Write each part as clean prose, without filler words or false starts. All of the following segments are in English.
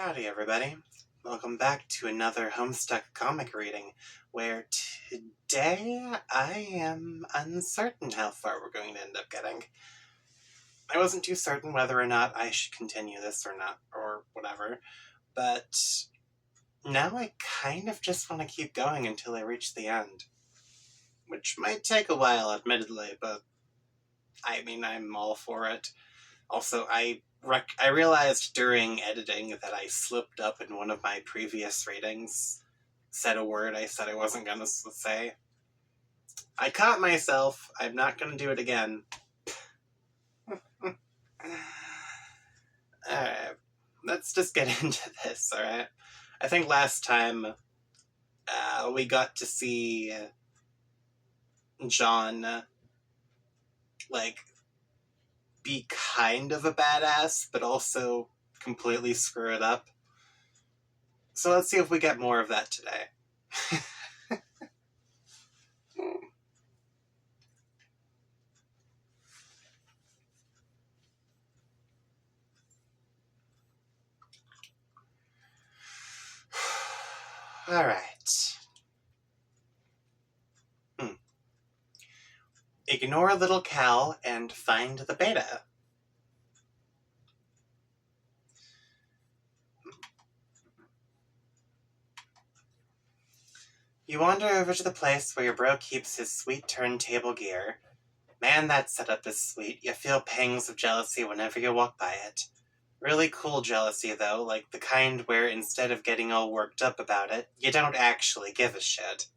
Howdy everybody, welcome back to another Homestuck comic reading, where today I am uncertain how far we're going to end up getting. I wasn't too certain whether or not I should continue this or not, or whatever, but now I kind of just want to keep going until I reach the end. Which might take a while, admittedly, but I mean, I'm all for it. Also, I realized during editing that I slipped up in one of my previous readings, said a word I said I wasn't going to say. I caught myself. I'm not going to do it again. Alright, let's just get into this, alright? I think last time we got to see John, be kind of a badass, but also completely screw it up. So let's see if we get more of that today. Alright. Ignore little Cal and find the beta. You wander over to the place where your bro keeps his sweet turntable gear. Man, that setup is sweet. You feel pangs of jealousy whenever you walk by it. Really cool jealousy, though, like the kind where instead of getting all worked up about it, you don't actually give a shit.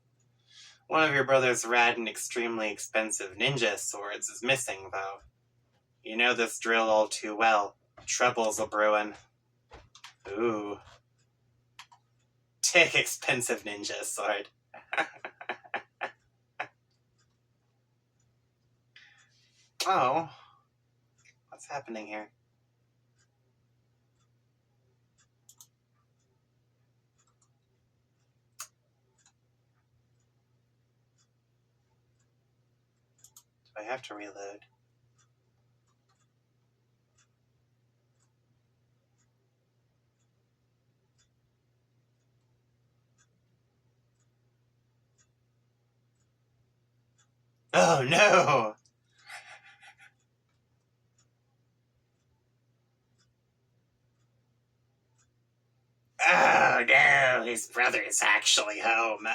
One of your brother's rad and extremely expensive ninja swords is missing, though. You know this drill all too well. Trouble's a brewin'. Ooh. Take expensive ninja sword. Oh. What's happening here? Do I have to reload? Oh no! Oh no, his brother's actually home.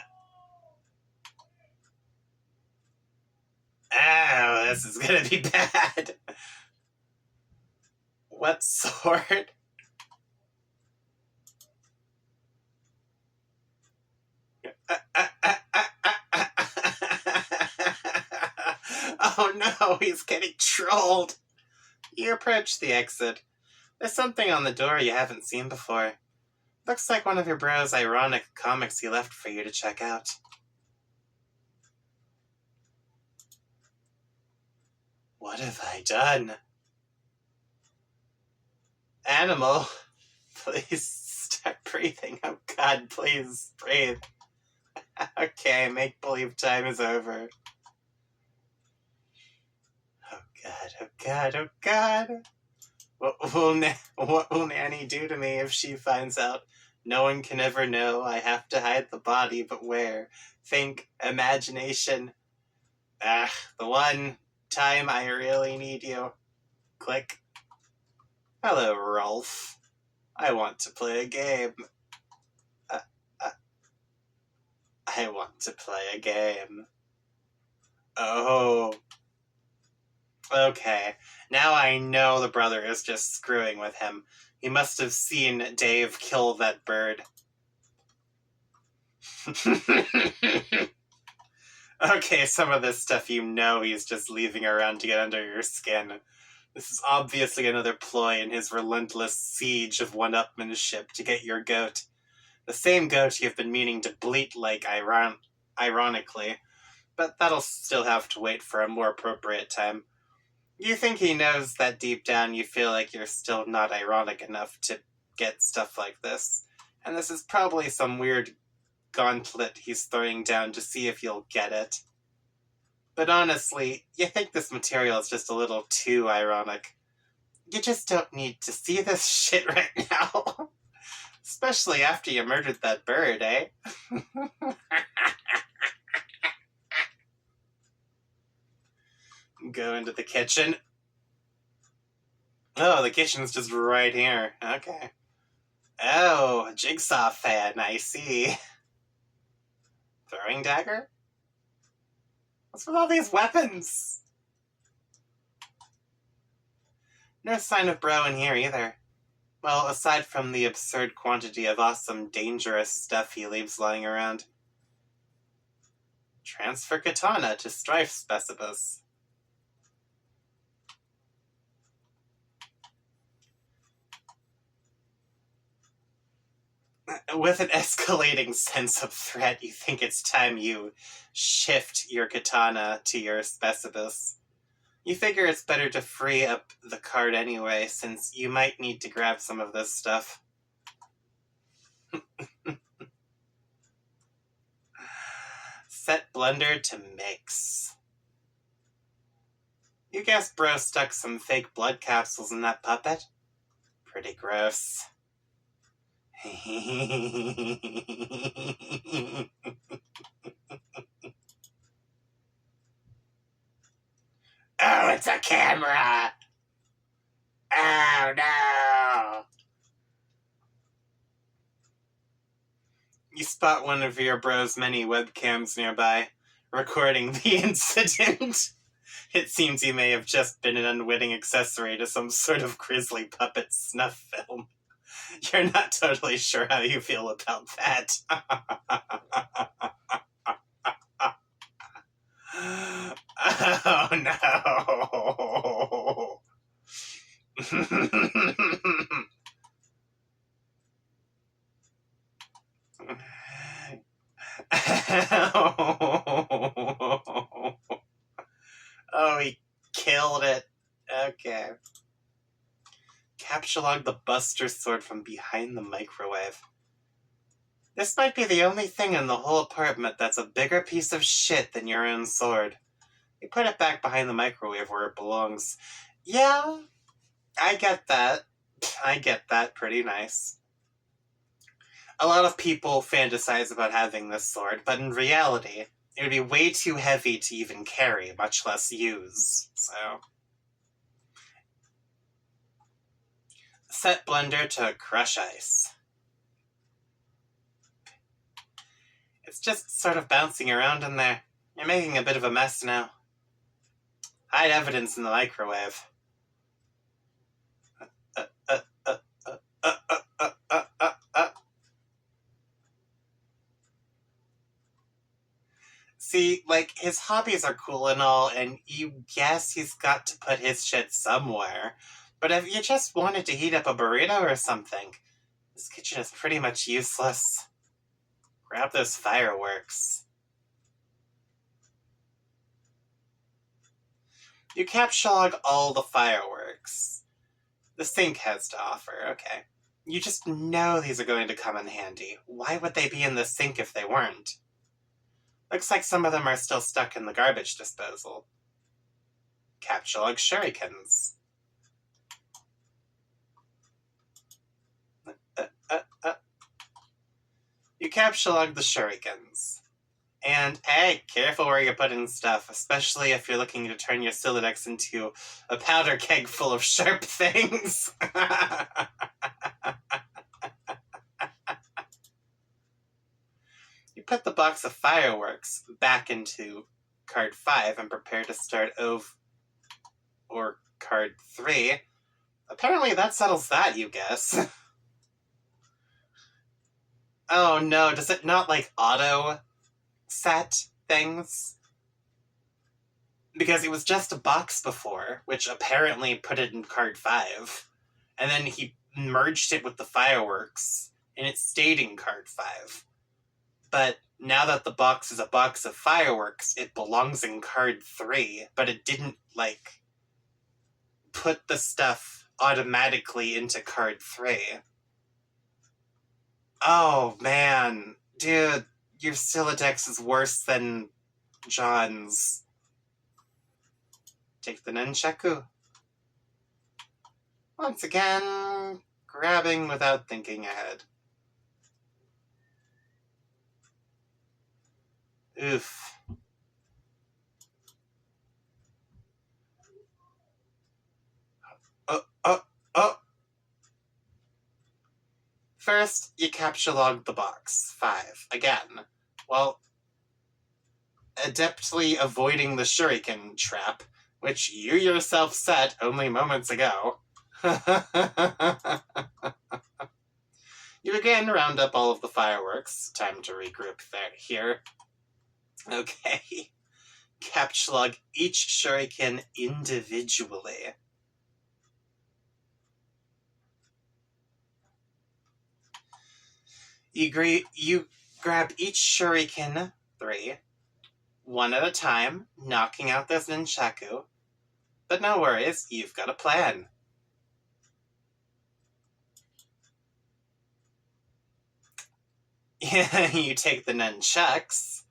Oh, this is gonna be bad. What sword? Oh no, he's getting trolled. You approach the exit. There's something on the door you haven't seen before. Looks like one of your bro's ironic comics he left for you to check out. What have I done? Animal, please start breathing. Oh God, please breathe. Okay, make-believe time is over. Oh God, oh God, oh God. What will Nanny do to me if she finds out? No one can ever know. I have to hide the body, but where? Think, imagination. The one time I really need you. Click. Hello, Rolf. I want to play a game. I want to play a game. Oh. Okay. Now I know the brother is just screwing with him. He must have seen Dave kill that bird. Okay, some of this stuff you know he's just leaving around to get under your skin. This is obviously another ploy in his relentless siege of one-upmanship to get your goat. The same goat you've been meaning to bleat like ironically, but that'll still have to wait for a more appropriate time. You think he knows that deep down you feel like you're still not ironic enough to get stuff like this, and this is probably some weird gauntlet he's throwing down to see if you'll get it. But honestly, you think this material is just a little too ironic. You just don't need to see this shit right now. Especially after you murdered that bird, eh? Go into the kitchen. Oh, the kitchen's just right here. Okay. Oh, a Jigsaw fan, I see. Throwing dagger? What's with all these weapons? No sign of Bro in here either. Well, aside from the absurd quantity of awesome, dangerous stuff he leaves lying around. Transfer katana to Strife Specibus. With an escalating sense of threat, you think it's time you shift your katana to your Specibus. You figure it's better to free up the card anyway, since you might need to grab some of this stuff. Set blender to mix. You guess Bro stuck some fake blood capsules in that puppet? Pretty gross. Oh, it's a camera! Oh, no! You spot one of your bro's many webcams nearby, recording the incident. It seems you may have just been an unwitting accessory to some sort of grisly puppet snuff film. You're not totally sure how you feel about that. Oh, no. Oh, he killed it. Okay. Capsulog the Buster Sword from behind the microwave. This might be the only thing in the whole apartment that's a bigger piece of shit than your own sword. You put it back behind the microwave where it belongs. Yeah, I get that. I get that. Pretty nice. A lot of people fantasize about having this sword, but in reality, it would be way too heavy to even carry, much less use, so... Set blender to crush ice. It's just sort of bouncing around in there. You're making a bit of a mess now. Hide evidence in the microwave. See, like, his hobbies are cool and all, and you guess he's got to put his shit somewhere. But if you just wanted to heat up a burrito or something, this kitchen is pretty much useless. Grab those fireworks. You capsulog all the fireworks the sink has to offer, okay. You just know these are going to come in handy. Why would they be in the sink if they weren't? Looks like some of them are still stuck in the garbage disposal. Capsulog shurikens. You capsulog the shurikens. And, hey, careful where you're putting stuff, especially if you're looking to turn your Silodex into a powder keg full of sharp things. You put the box of fireworks back into card 5 and prepare to start or card 3. Apparently that settles that, you guess. Oh no, does it not, like, auto set things? Because it was just a box before, which apparently put it in card 5. And then he merged it with the fireworks, and it stayed in card 5. But now that the box is a box of fireworks, it belongs in card 3, but it didn't, like, put the stuff automatically into card 3. Oh, man. Dude, your Silodex is worse than John's. Take the nunchaku. Once again, grabbing without thinking ahead. Oof. Oh, oh! First, you capture log the box. 5. Again. Well, adeptly avoiding the shuriken trap, which you yourself set only moments ago. You again round up all of the fireworks. Time to regroup here. Okay. Capture log each shuriken individually. You grab each shuriken, 3, one at a time, knocking out those nunchaku. But no worries, you've got a plan. You take the nunchucks.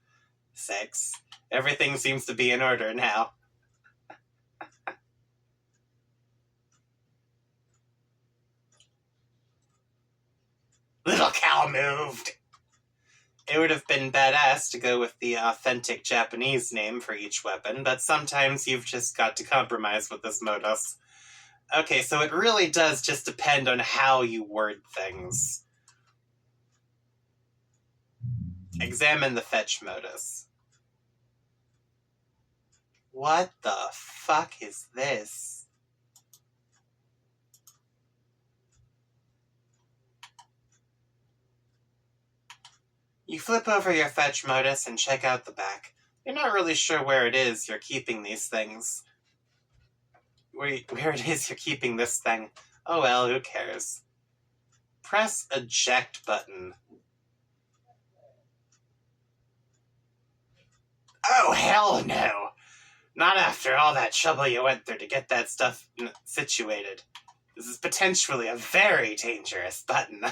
6. Everything seems to be in order now. Little cow moved! It would have been badass to go with the authentic Japanese name for each weapon, but sometimes you've just got to compromise with this modus. Okay, so it really does just depend on how you word things. Examine the fetch modus. What the fuck is this? You flip over your fetch modus and check out the back. You're not really sure where it is you're keeping these things. Where it is you're keeping this thing. Oh well, who cares? Press eject button. Oh, hell no! Not after all that trouble you went through to get that stuff situated. This is potentially a very dangerous button.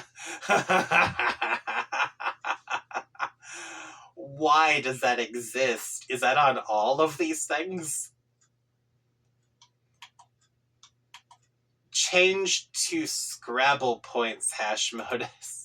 Why does that exist? Is that on all of these things? Change to Scrabble points hash modus.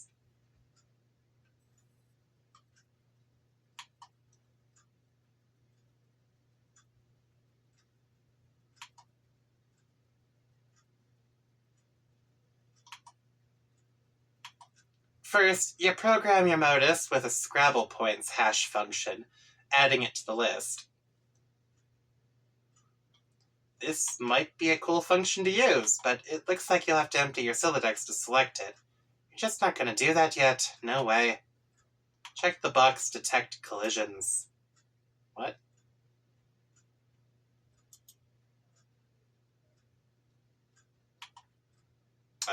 First, you program your modus with a Scrabble points hash function, adding it to the list. This might be a cool function to use, but it looks like you'll have to empty your Sylladex to select it. You're just not going to do that yet. No way. Check the box, detect collisions. What?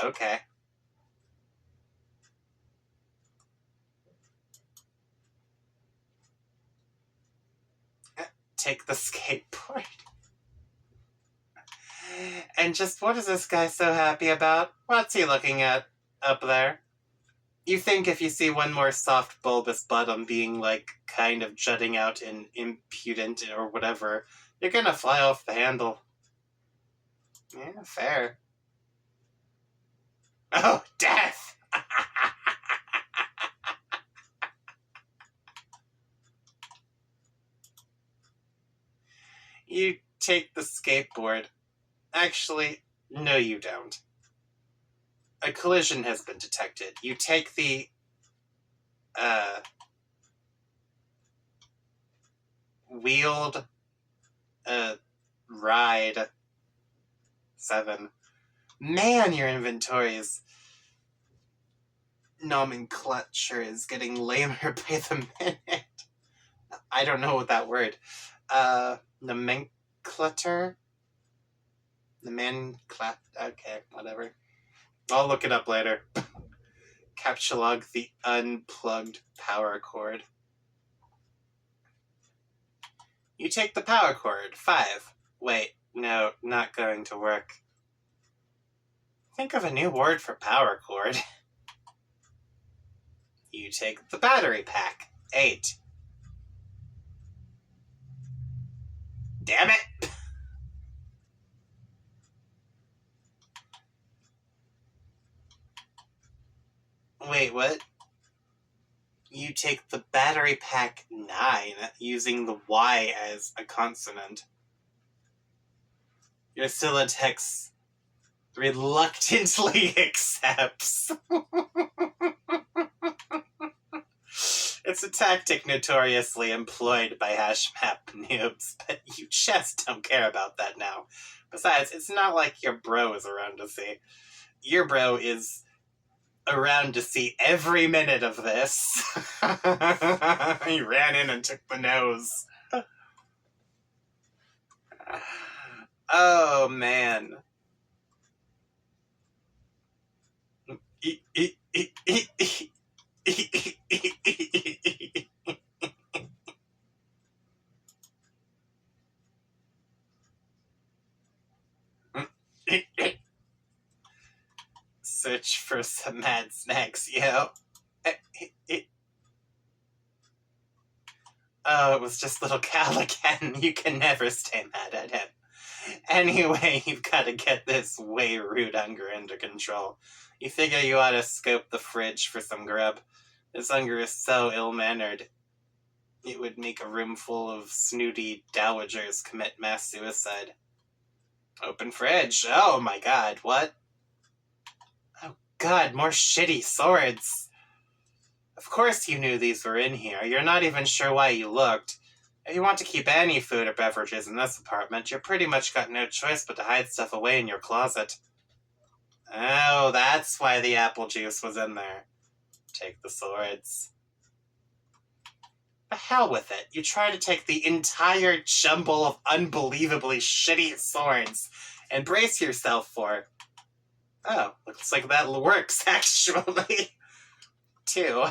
Okay. Take the skateboard. And just what is this guy so happy about? What's he looking at up there? You think if you see one more soft bulbous bottom being, like, kind of jutting out and impudent or whatever, you're gonna fly off the handle. Yeah, fair. Oh, death! You take the skateboard. Actually, no you don't. A collision has been detected. You take the, wheeled, ride. 7. Man, your inventory is... nomenclature is getting lamer by the minute. I don't know what that word. Nomenclature? Okay, whatever. I'll look it up later. Capture log the unplugged power cord. You take the power cord. 5. Wait, no, not going to work. Think of a new word for power cord. You take the battery pack. 8. Damn it! Wait, what? you take the battery pack 9, using the Y as a consonant. Your Silatex reluctantly accepts. It's a tactic notoriously employed by hashmap noobs, but you just don't care about that now. Besides, it's not like your bro is around to see. Your bro is around to see every minute of this. He ran in and took the nose. Oh, man. Search for some mad snacks, yo. Oh, it was just little Cal again. You can never stay mad at him. Anyway, you've got to get this way rude hunger under control. You figure you ought to scope the fridge for some grub. This hunger is so ill-mannered, it would make a room full of snooty dowagers commit mass suicide. Open fridge. Oh my god, what? Oh god, more shitty swords. Of course you knew these were in here. You're not even sure why you looked. If you want to keep any food or beverages in this apartment, you've pretty much got no choice but to hide stuff away in your closet. Oh, that's why the apple juice was in there. Take the swords. The hell with it. You try to take the entire jumble of unbelievably shitty swords and brace yourself for... Oh, looks like that works, actually. 2.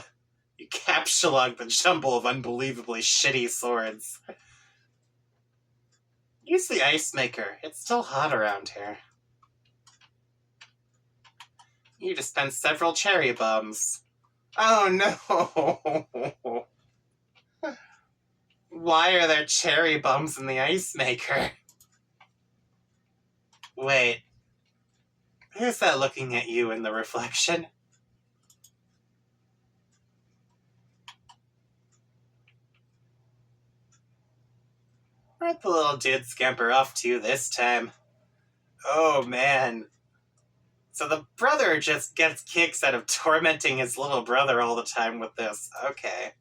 You capsulog the jumble of unbelievably shitty swords. Use the ice maker. It's still hot around here. You dispense several cherry bombs. Oh no! Why are there cherry bombs in the ice maker? Wait. Who's that looking at you in the reflection? Where'd the little dude scamper off to this time? Oh, man. So the brother just gets kicks out of tormenting his little brother all the time with this. Okay.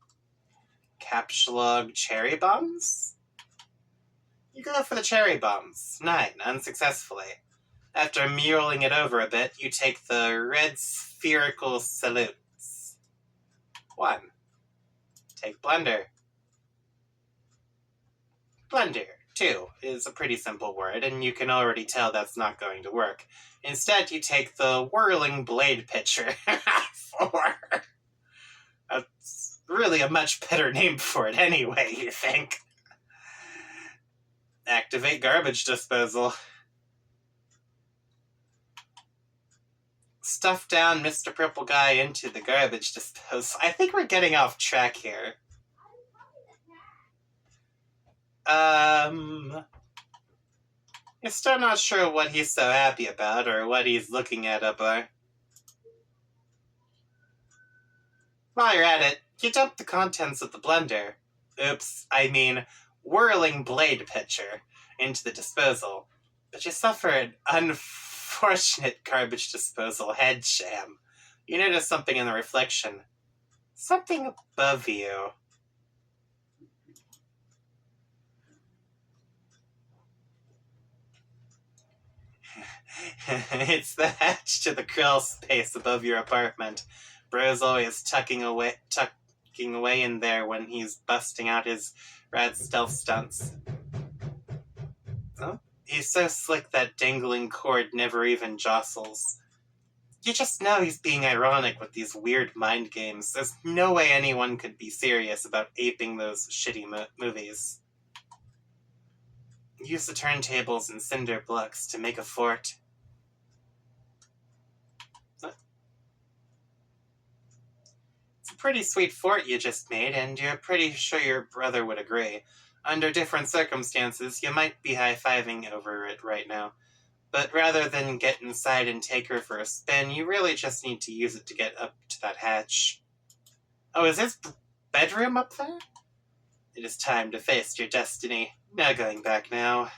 Capsulog cherry bombs? You go for the cherry bombs. 9, unsuccessfully. After mulling it over a bit, you take the red spherical salutes. 1. Take blender. Blender. 2 is a pretty simple word, and you can already tell that's not going to work. Instead, you take the whirling blade pitcher. 4. That's really a much better name for it anyway, you think. Activate garbage disposal. Stuff down Mr. Purple Guy into the garbage disposal. I think we're getting off track here. You're still not sure what he's so happy about or what he's looking at up there. While you're at it, you dump the contents of the blender. Oops, I mean whirling blade pitcher into the disposal. But you suffer an unfortunate garbage disposal head sham. You notice something in the reflection. Something above you. It's the hatch to the crawl space above your apartment. Bro's always tucking away in there when he's busting out his rad stealth stunts. Oh, he's so slick that dangling cord never even jostles. You just know he's being ironic with these weird mind games. There's no way anyone could be serious about aping those shitty movies. Use the turntables and cinder blocks to make a fort. It's a pretty sweet fort you just made, and you're pretty sure your brother would agree. Under different circumstances, you might be high-fiving over it right now. But rather than get inside and take her for a spin, you really just need to use it to get up to that hatch. Oh, is his bedroom up there? It is time to face your destiny. No going back now.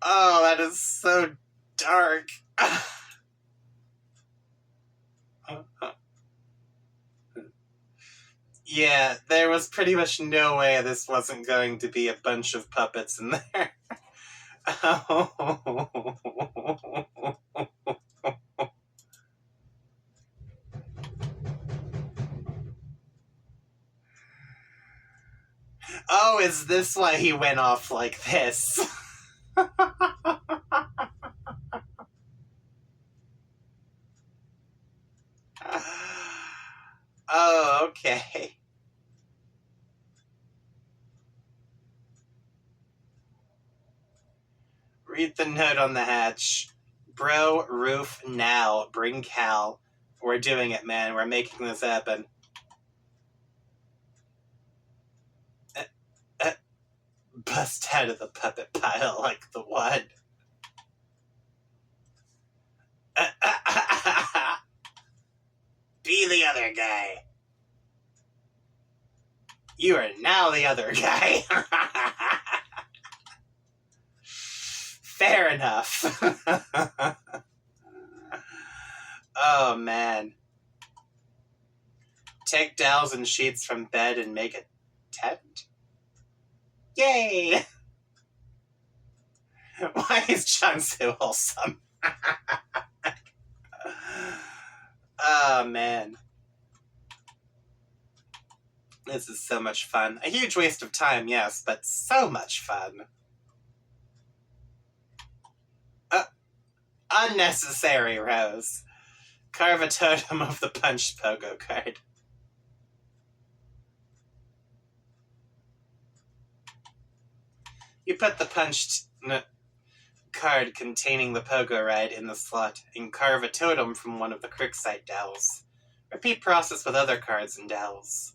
Oh, that is so dark. Yeah, there was pretty much no way this wasn't going to be a bunch of puppets in there. Oh, is this why he went off like this? Oh, okay. Read the note on the hatch. Bro, roof, now. Bring Cal. We're doing it, man. We're making this happen. Bust out of the puppet pile like the one. Be the other guy. You are now the other guy. Fair enough. Oh, man. Take dowels and sheets from bed and make a tent? Yay! Why is John so wholesome? Oh, man. This is so much fun. A huge waste of time, yes, but so much fun. Unnecessary, Rose. Carve a totem of the punched pogo card. You put the punched card containing the pogo ride in the slot and carve a totem from one of the Crookside dowels. Repeat process with other cards and dowels.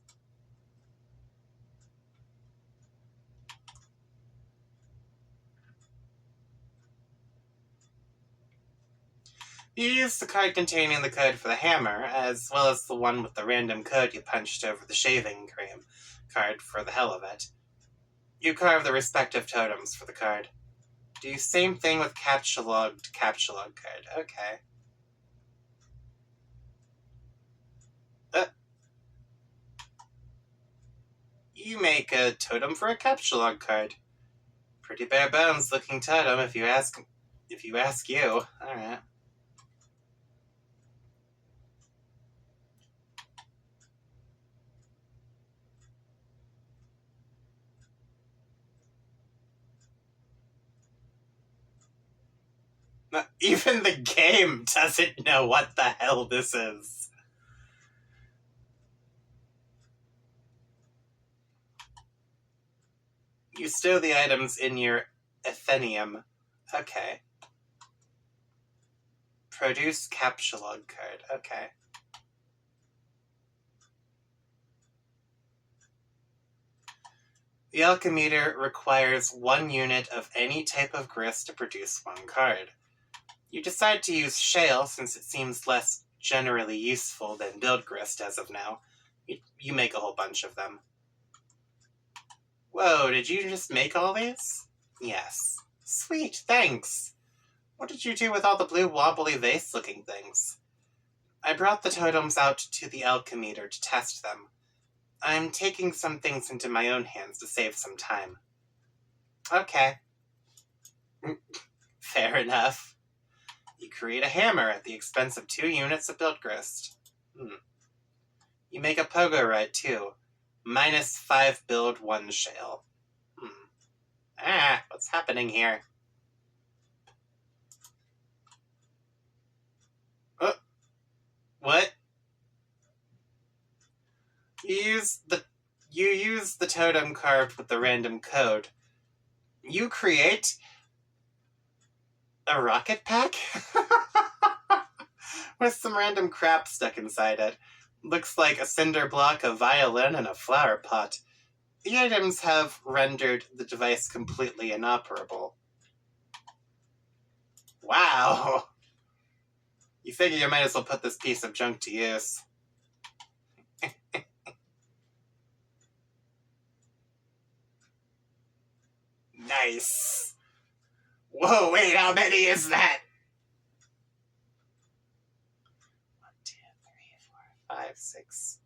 You use the card containing the code for the hammer, as well as the one with the random code you punched over the shaving cream card for the hell of it. You carve the respective totems for the card. Do same thing with captulogged card. Okay. You make a totem for a capsulog card. Pretty bare bones looking totem if you ask you. Alright. Even the game doesn't know what the hell this is. You stow the items in your Athenium. Okay. Produce capsulog card. Okay. The alchemeter requires 1 unit of any type of grist to produce 1 card. You decide to use shale since it seems less generally useful than build grist as of now. You make a whole bunch of them. Whoa, did you just make all these? Yes. Sweet, thanks. What did you do with all the blue wobbly vase-looking things? I brought the totems out to the alchemeter to test them. I'm taking some things into my own hands to save some time. Okay. Fair enough. You create a hammer at the expense of 2 units of build grist. You make a pogo ride too. -5 build, 1 shale. What's happening here? What? You use the You use the totem carved with the random code. You create a rocket pack with some random crap stuck inside it. Looks like a cinder block, a violin, and a flower pot. The items have rendered the device completely inoperable. Wow! You figure you might as well put this piece of junk to use. Nice! Whoa, wait, how many is that? 1, 2, 3, 4, 5, 6,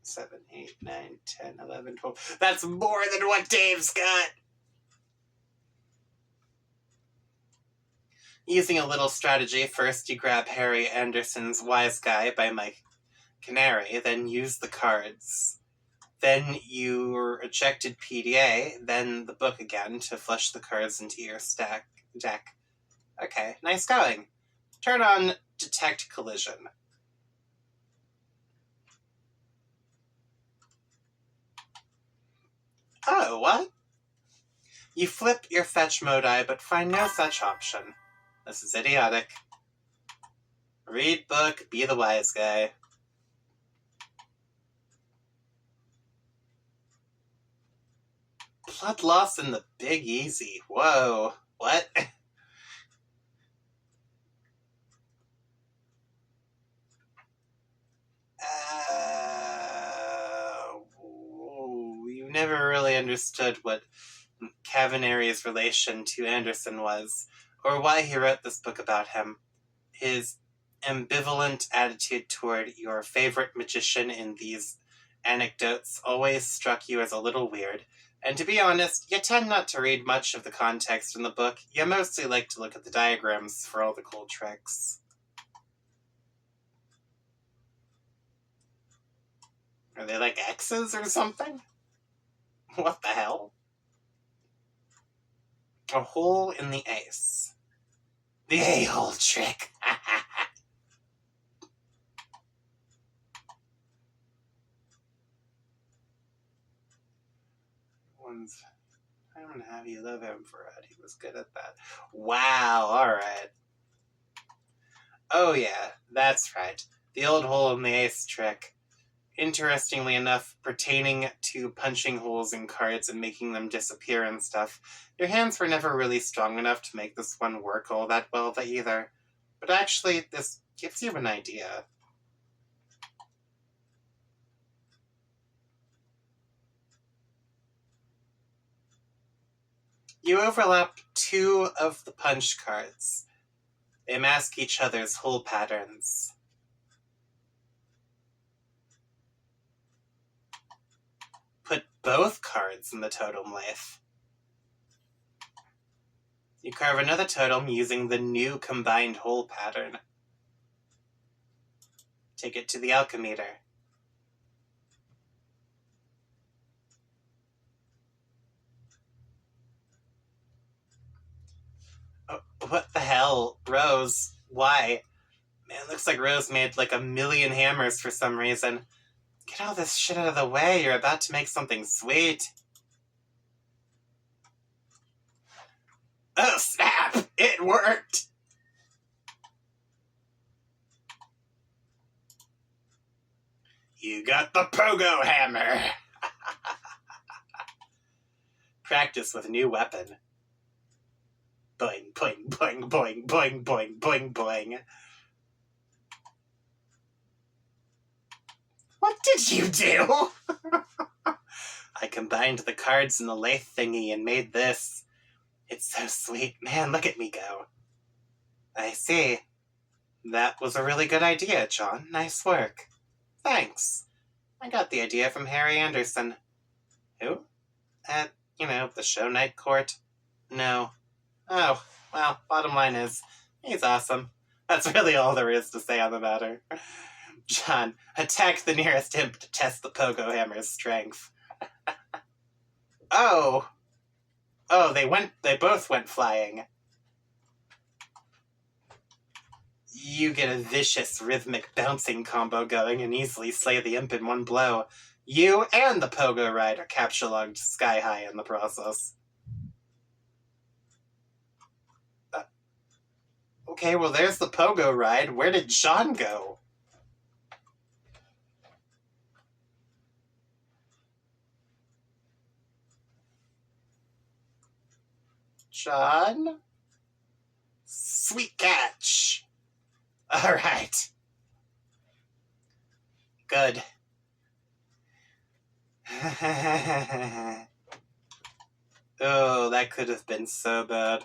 7, 8, 9, 10, 11, 12. That's more than what Dave's got! Using a little strategy, first you grab Harry Anderson's Wise Guy by Mike Canary, then use the cards. Then your ejected PDA, then the book again to flush the cards into your deck. Okay, nice going. Turn on Detect Collision. Oh, what? You flip your fetch modi, but find no such option. This is idiotic. Read book, be the wise guy. Blood loss in the Big Easy. Whoa. What? You never really understood what Cavanary's relation to Anderson was, or why he wrote this book about him. His ambivalent attitude toward your favorite magician in these anecdotes always struck you as a little weird, and to be honest, you tend not to read much of the context in the book. You mostly like to look at the diagrams for all the cool tricks. Are they like X's or something? What the hell? A hole in the ace. The a-hole trick. I'm gonna have you love him for it. He was good at that. Wow, alright. Oh yeah, that's right. The old hole in the ace trick. Interestingly enough, pertaining to punching holes in cards and making them disappear and stuff, your hands were never really strong enough to make this one work all that well either. But actually, this gives you an idea. You overlap 2 of the punch cards. They mask each other's hole patterns. Put both cards in the totem leaf. You carve another totem using the new combined hole pattern. Take it to the alchemeter. Oh, what the hell? Rose? Why? Man, looks like Rose made like 1,000,000 hammers for some reason. Get all this shit out of the way, you're about to make something sweet. Oh, snap! It worked! You got the pogo hammer! Practice with new weapon. Boing, boing, boing, boing, boing, boing, boing, boing. What did you do? I combined the cards in the lathe thingy and made this. It's so sweet. Man, look at me go. I see. That was a really good idea, John. Nice work. Thanks. I got the idea from Harry Anderson. Who? At, the show night court? No. Oh, well, bottom line is, he's awesome. That's really all there is to say on the matter. John, attack the nearest imp to test the pogo hammer's strength. Oh, they both went flying. You get a vicious, rhythmic bouncing combo going and easily slay the imp in one blow. You and the pogo ride are capture-logged sky high in the process. Okay, well there's the pogo ride. Where did John go? John? Sweet catch! Alright. Good. Oh, that could have been so bad.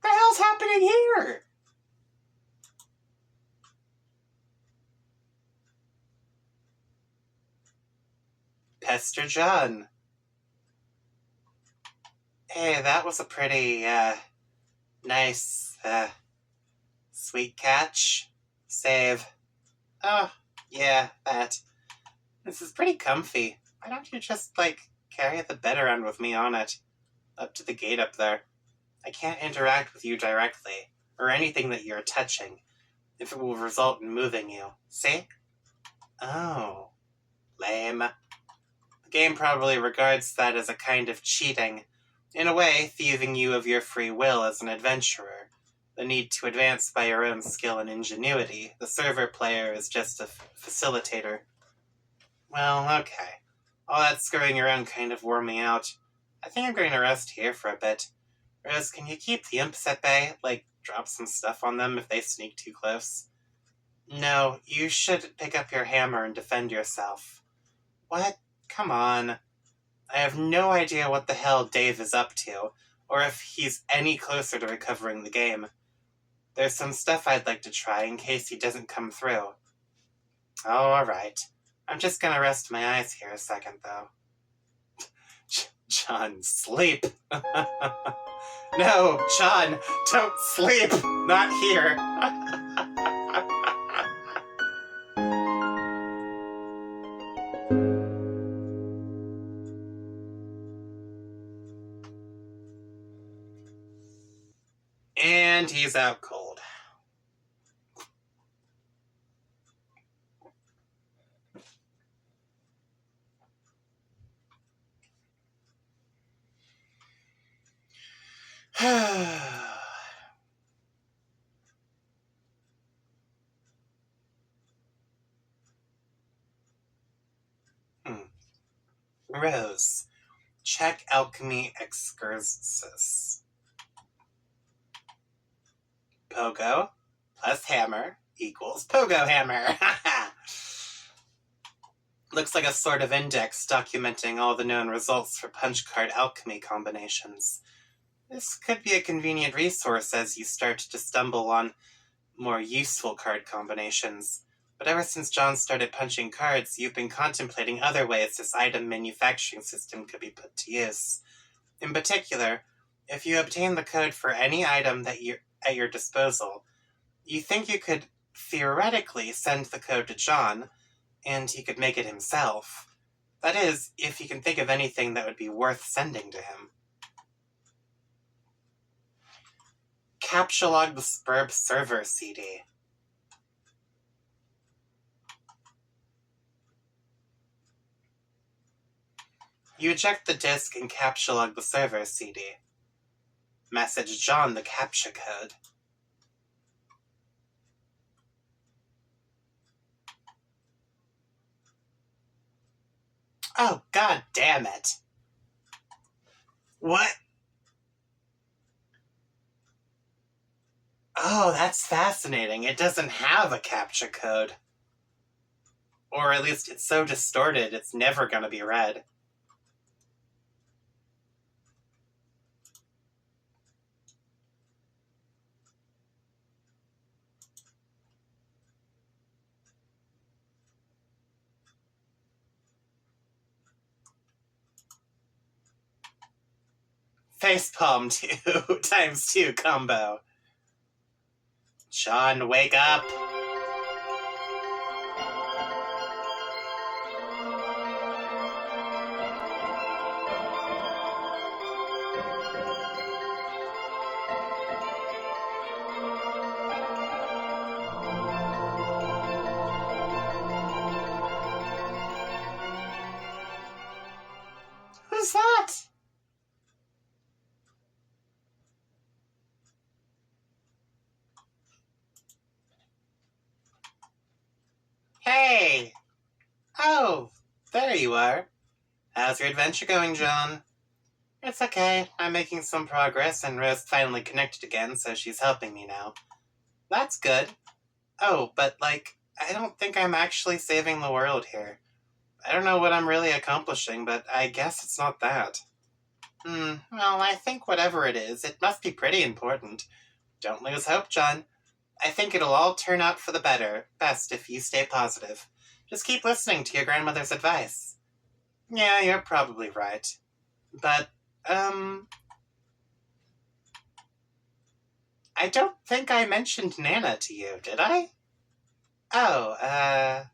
What the hell's happening here? Pester John. Hey, that was a pretty, nice, sweet catch. Save. Oh, yeah, that. This is pretty comfy. Why don't you just, carry the bed around with me on it? Up to the gate up there. I can't interact with you directly, or anything that you're touching, if it will result in moving you. See? Oh. Lame. The game probably regards that as a kind of cheating. In a way, thieving you of your free will as an adventurer. The need to advance by your own skill and ingenuity. The server player is just a facilitator. Well, okay. All that scurrying around kind of wore me out. I think I'm going to rest here for a bit. Rose, can you keep the imps at bay? Drop some stuff on them if they sneak too close? No, you should pick up your hammer and defend yourself. What? Come on. I have no idea what the hell Dave is up to, or if he's any closer to recovering the game. There's some stuff I'd like to try in case he doesn't come through. Oh, alright. I'm just gonna rest my eyes here a second, though. John, sleep. No, John, don't sleep. Not here. And he's out cold. Rose, check alchemy excursus. Pogo plus hammer equals pogo hammer. Looks like a sort of index documenting all the known results for punch card alchemy combinations. This could be a convenient resource as you start to stumble on more useful card combinations. But ever since John started punching cards, you've been contemplating other ways this item manufacturing system could be put to use. In particular, if you obtain the code for any item that you're at your disposal, you think you could theoretically send the code to John, and he could make it himself. That is, if you can think of anything that would be worth sending to him. Capture-log the Spurb server CD. You eject the disk and capture-log the server CD. Message John the captcha code. Oh, god damn it. What? Oh, that's fascinating. It doesn't have a captcha code. Or at least it's so distorted, it's never gonna be read. Facepalm 2 times 2 combo. John, wake up. Hey! Oh, there you are. How's your adventure going, John? It's okay. I'm making some progress, and Rose finally connected again, so she's helping me now. That's good. Oh, but, I don't think I'm actually saving the world here. I don't know what I'm really accomplishing, but I guess it's not that. Well, I think whatever it is, it must be pretty important. Don't lose hope, John. I think it'll all turn out for the best if you stay positive. Just keep listening to your grandmother's advice. Yeah, you're probably right. But, I don't think I mentioned Nana to you, did I? Oh, I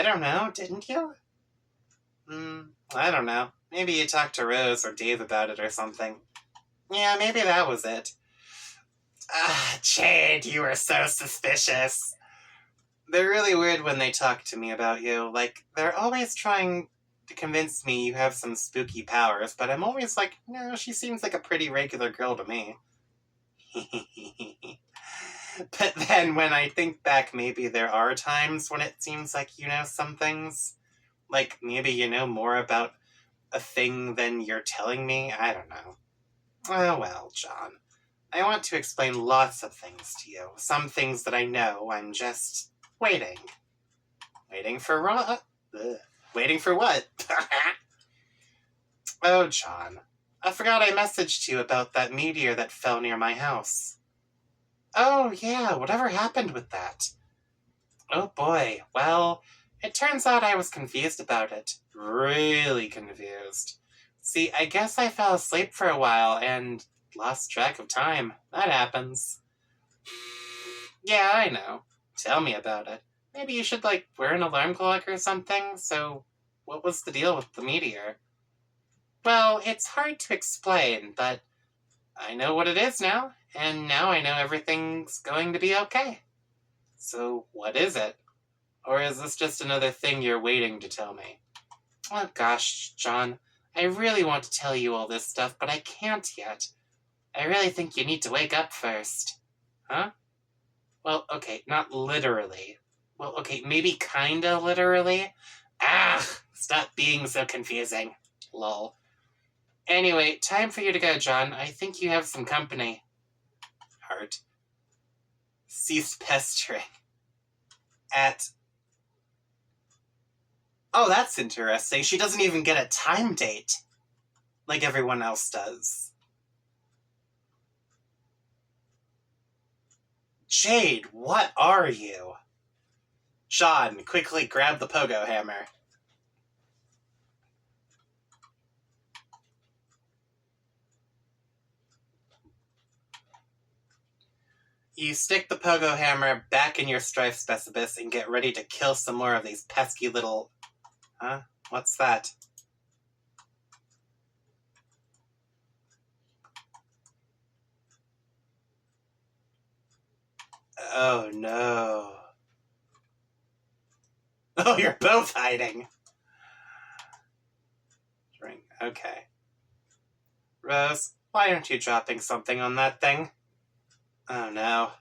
don't know, didn't you? I don't know. Maybe you talked to Rose or Dave about it or something. Yeah, maybe that was it. Ah, Jade, you were so suspicious. They're really weird when they talk to me about you. They're always trying to convince me you have some spooky powers, but I'm always like, no, she seems like a pretty regular girl to me. But then when I think back, maybe there are times when it seems like you know some things. Like, maybe you know more about a thing than you're telling me. I don't know. Oh, well, John. I want to explain lots of things to you. Some things that I know, I'm just waiting. Waiting for Waiting for what? Oh, John. I forgot I messaged you about that meteor that fell near my house. Oh, yeah, whatever happened with that? Oh, boy. Well, it turns out I was confused about it. Really confused. See, I guess I fell asleep for a while and lost track of time. That happens. Yeah, I know. Tell me about it. Maybe you should, wear an alarm clock or something? So, what was the deal with the meteor? Well, it's hard to explain, but I know what it is now, and now I know everything's going to be okay. So, what is it? Or is this just another thing you're waiting to tell me? Oh gosh, John, I really want to tell you all this stuff, but I can't yet. I really think you need to wake up first. Huh? Well, okay, not literally. Well, okay, maybe kinda literally. Ah, stop being so confusing. Lol. Anyway, time for you to go, John. I think you have some company. Heart. Cease pestering. At... Oh, that's interesting. She doesn't even get a time date. Like everyone else does. Jade, what are you? John, quickly grab the pogo hammer. You stick the pogo hammer back in your strife specibus and get ready to kill some more of these pesky little... Huh? What's that? Oh, no. Oh, you're both hiding. Drink. Okay. Rose, why aren't you dropping something on that thing? Oh, no.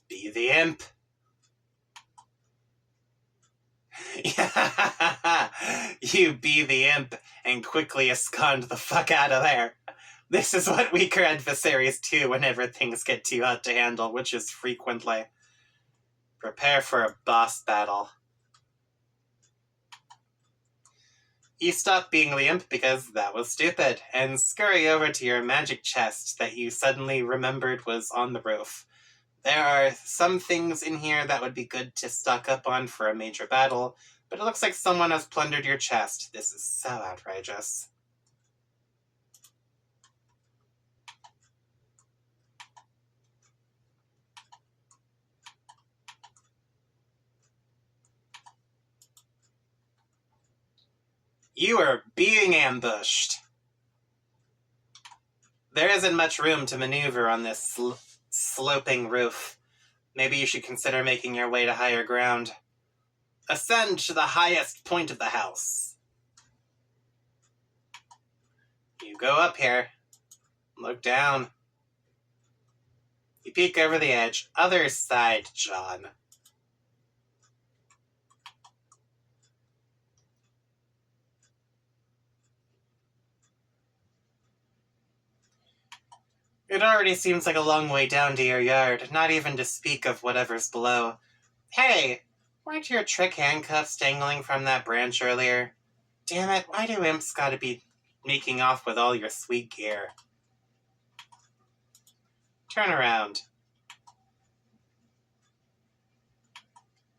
Be the imp. You be the imp and quickly abscond the fuck out of there. This is what weaker adversaries do whenever things get too hot to handle, which is frequently. Prepare for a boss battle. You stop being the imp because that was stupid, and scurry over to your magic chest that you suddenly remembered was on the roof. There are some things in here that would be good to stock up on for a major battle, but it looks like someone has plundered your chest. This is so outrageous. You are being ambushed. There isn't much room to maneuver on this sloping roof. Maybe you should consider making your way to higher ground. Ascend to the highest point of the house. You go up here. Look down. You peek over the edge. Other side, John. It already seems like a long way down to your yard, not even to speak of whatever's below. Hey, weren't your trick handcuffs dangling from that branch earlier? Damn it, why do imps gotta be making off with all your sweet gear? Turn around.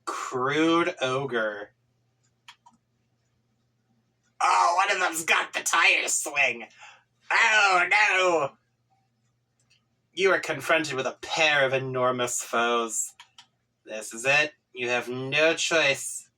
Crude ogre. Oh, one of them's got the tire swing. Oh, no! You are confronted with a pair of enormous foes. This is it. You have no choice.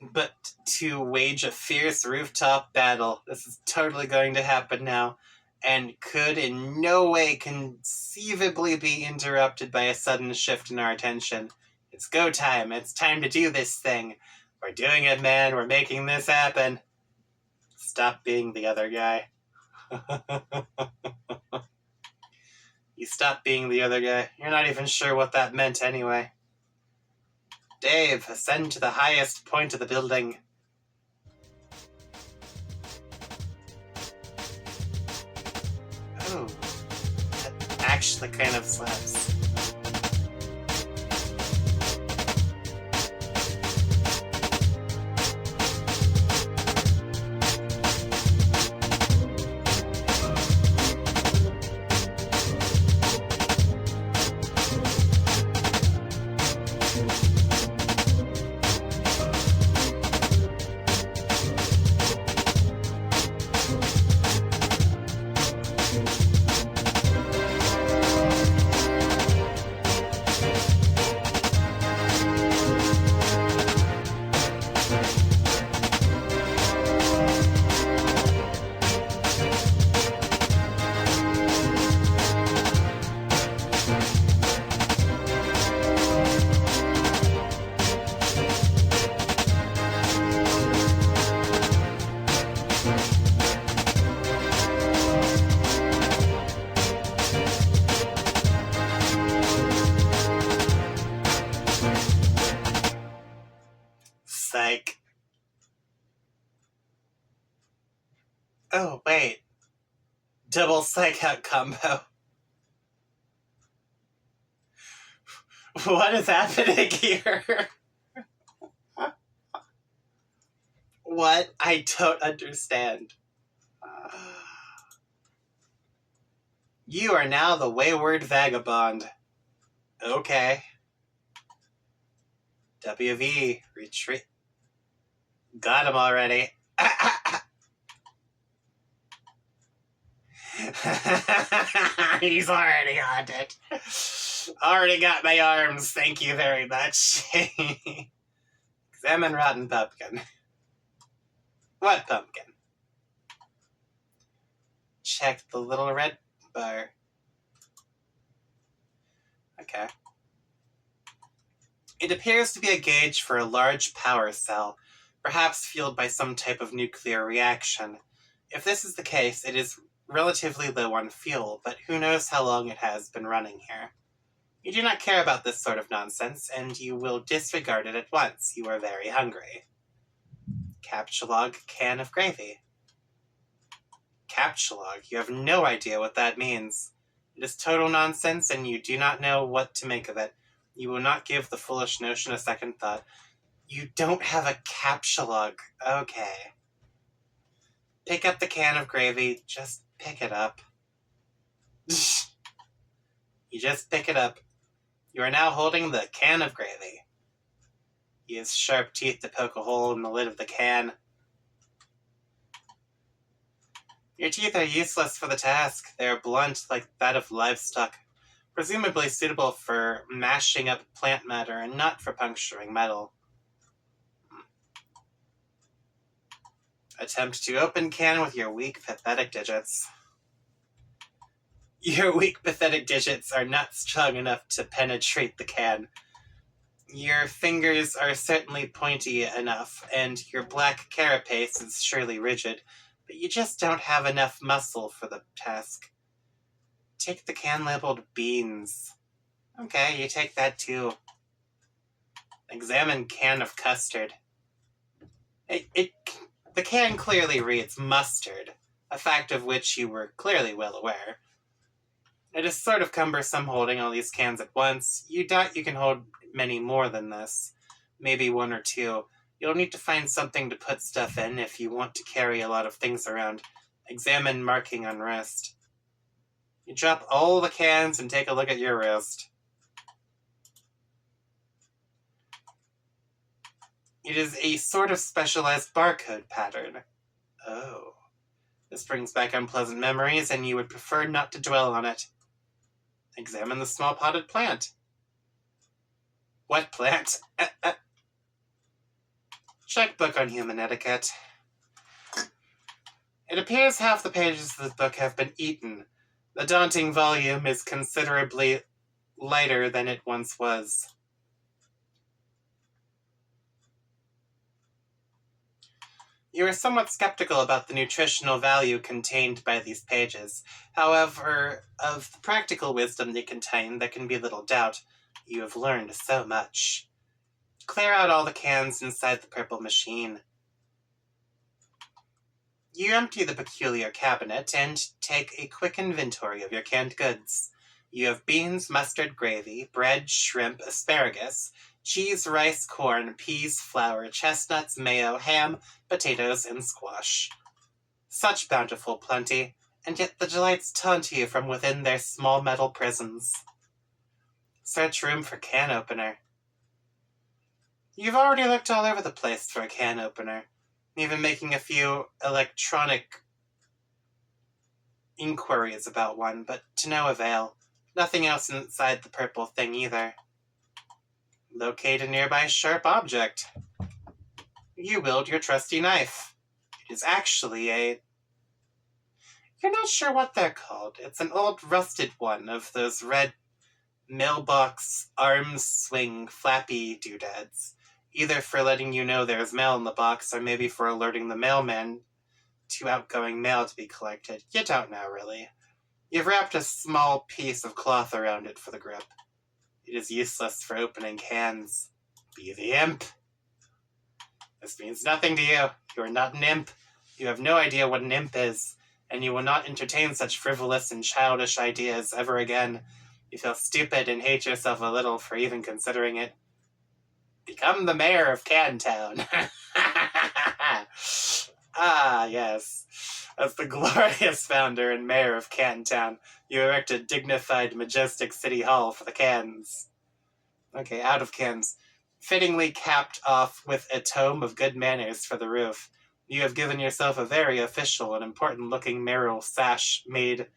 But to wage a fierce rooftop battle. This is totally going to happen now, and could in no way conceivably be interrupted by a sudden shift in our attention. It's go time. It's time to do this thing. We're doing it, man. We're making this happen. Stop being the other guy. You stop being the other guy. You're not even sure what that meant anyway. Dave, ascend to the highest point of the building. Oh, that actually kind of slaps. Psych. Oh, wait. Double psych out combo. What is happening here? What? I don't understand. You are now the wayward vagabond. Okay. WV, retreat. Got him already. He's already on it. Already got my arms, thank you very much. Examine rotten pumpkin. What pumpkin? Check the little red bar. Okay. It appears to be a gauge for a large power cell, perhaps fueled by some type of nuclear reaction. If this is the case, it is relatively low on fuel, but who knows how long it has been running here. You do not care about this sort of nonsense, and you will disregard it at once. You are very hungry. Captcha-log can of gravy. Captcha-log? You have no idea what that means. It is total nonsense, and you do not know what to make of it. You will not give the foolish notion a second thought. You don't have a captcha-log. Okay. Pick up the can of gravy. Just pick it up. You just pick it up. You are now holding the can of gravy. Use sharp teeth to poke a hole in the lid of the can. Your teeth are useless for the task. They are blunt like that of livestock, presumably suitable for mashing up plant matter and not for puncturing metal. Attempt to open can with your weak, pathetic digits. Your weak, pathetic digits are not strong enough to penetrate the can. Your fingers are certainly pointy enough, and your black carapace is surely rigid, but you just don't have enough muscle for the task. Take the can labeled beans. Okay, you take that too. Examine can of custard. The can clearly reads mustard, a fact of which you were clearly well aware. It is sort of cumbersome holding all these cans at once. You doubt you can hold many more than this. Maybe one or two. You'll need to find something to put stuff in if you want to carry a lot of things around. Examine marking on wrist. You drop all the cans and take a look at your wrist. It is a sort of specialized barcode pattern. Oh. This brings back unpleasant memories, and you would prefer not to dwell on it. Examine the small potted plant. What plant? Checkbook on human etiquette. It appears half the pages of the book have been eaten. The daunting volume is considerably lighter than it once was. You are somewhat skeptical about the nutritional value contained by these pages. However, of the practical wisdom they contain, there can be little doubt. You have learned so much. Clear out all the cans inside the purple machine. You empty the peculiar cabinet and take a quick inventory of your canned goods. You have beans, mustard, gravy, bread, shrimp, asparagus, cheese, rice, corn, peas, flour, chestnuts, mayo, ham, potatoes, and squash. Such bountiful plenty, and yet the delights taunt you from within their small metal prisons. Search room for can opener. You've already looked all over the place for a can opener, even making a few electronic inquiries about one, but to no avail. Nothing else inside the purple thing either. Locate a nearby sharp object. You wield your trusty knife. It is actually a... You're not sure what they're called. It's an old rusted one of those red mailbox arms swing flappy doodads. Either for letting you know there's mail in the box, or maybe for alerting the mailman to outgoing mail to be collected. You don't know, really. You've wrapped a small piece of cloth around it for the grip. It is useless for opening cans. Be the imp. This means nothing to you. You are not an imp. You have no idea what an imp is, and you will not entertain such frivolous and childish ideas ever again. You feel stupid and hate yourself a little for even considering it. Become the mayor of Cantown. Ah, yes. As the glorious founder and mayor of Cantown, you erect a dignified, majestic city hall for the cans. Okay, out of cans. Fittingly capped off with a tome of good manners for the roof. You have given yourself a very official and important-looking mayoral sash made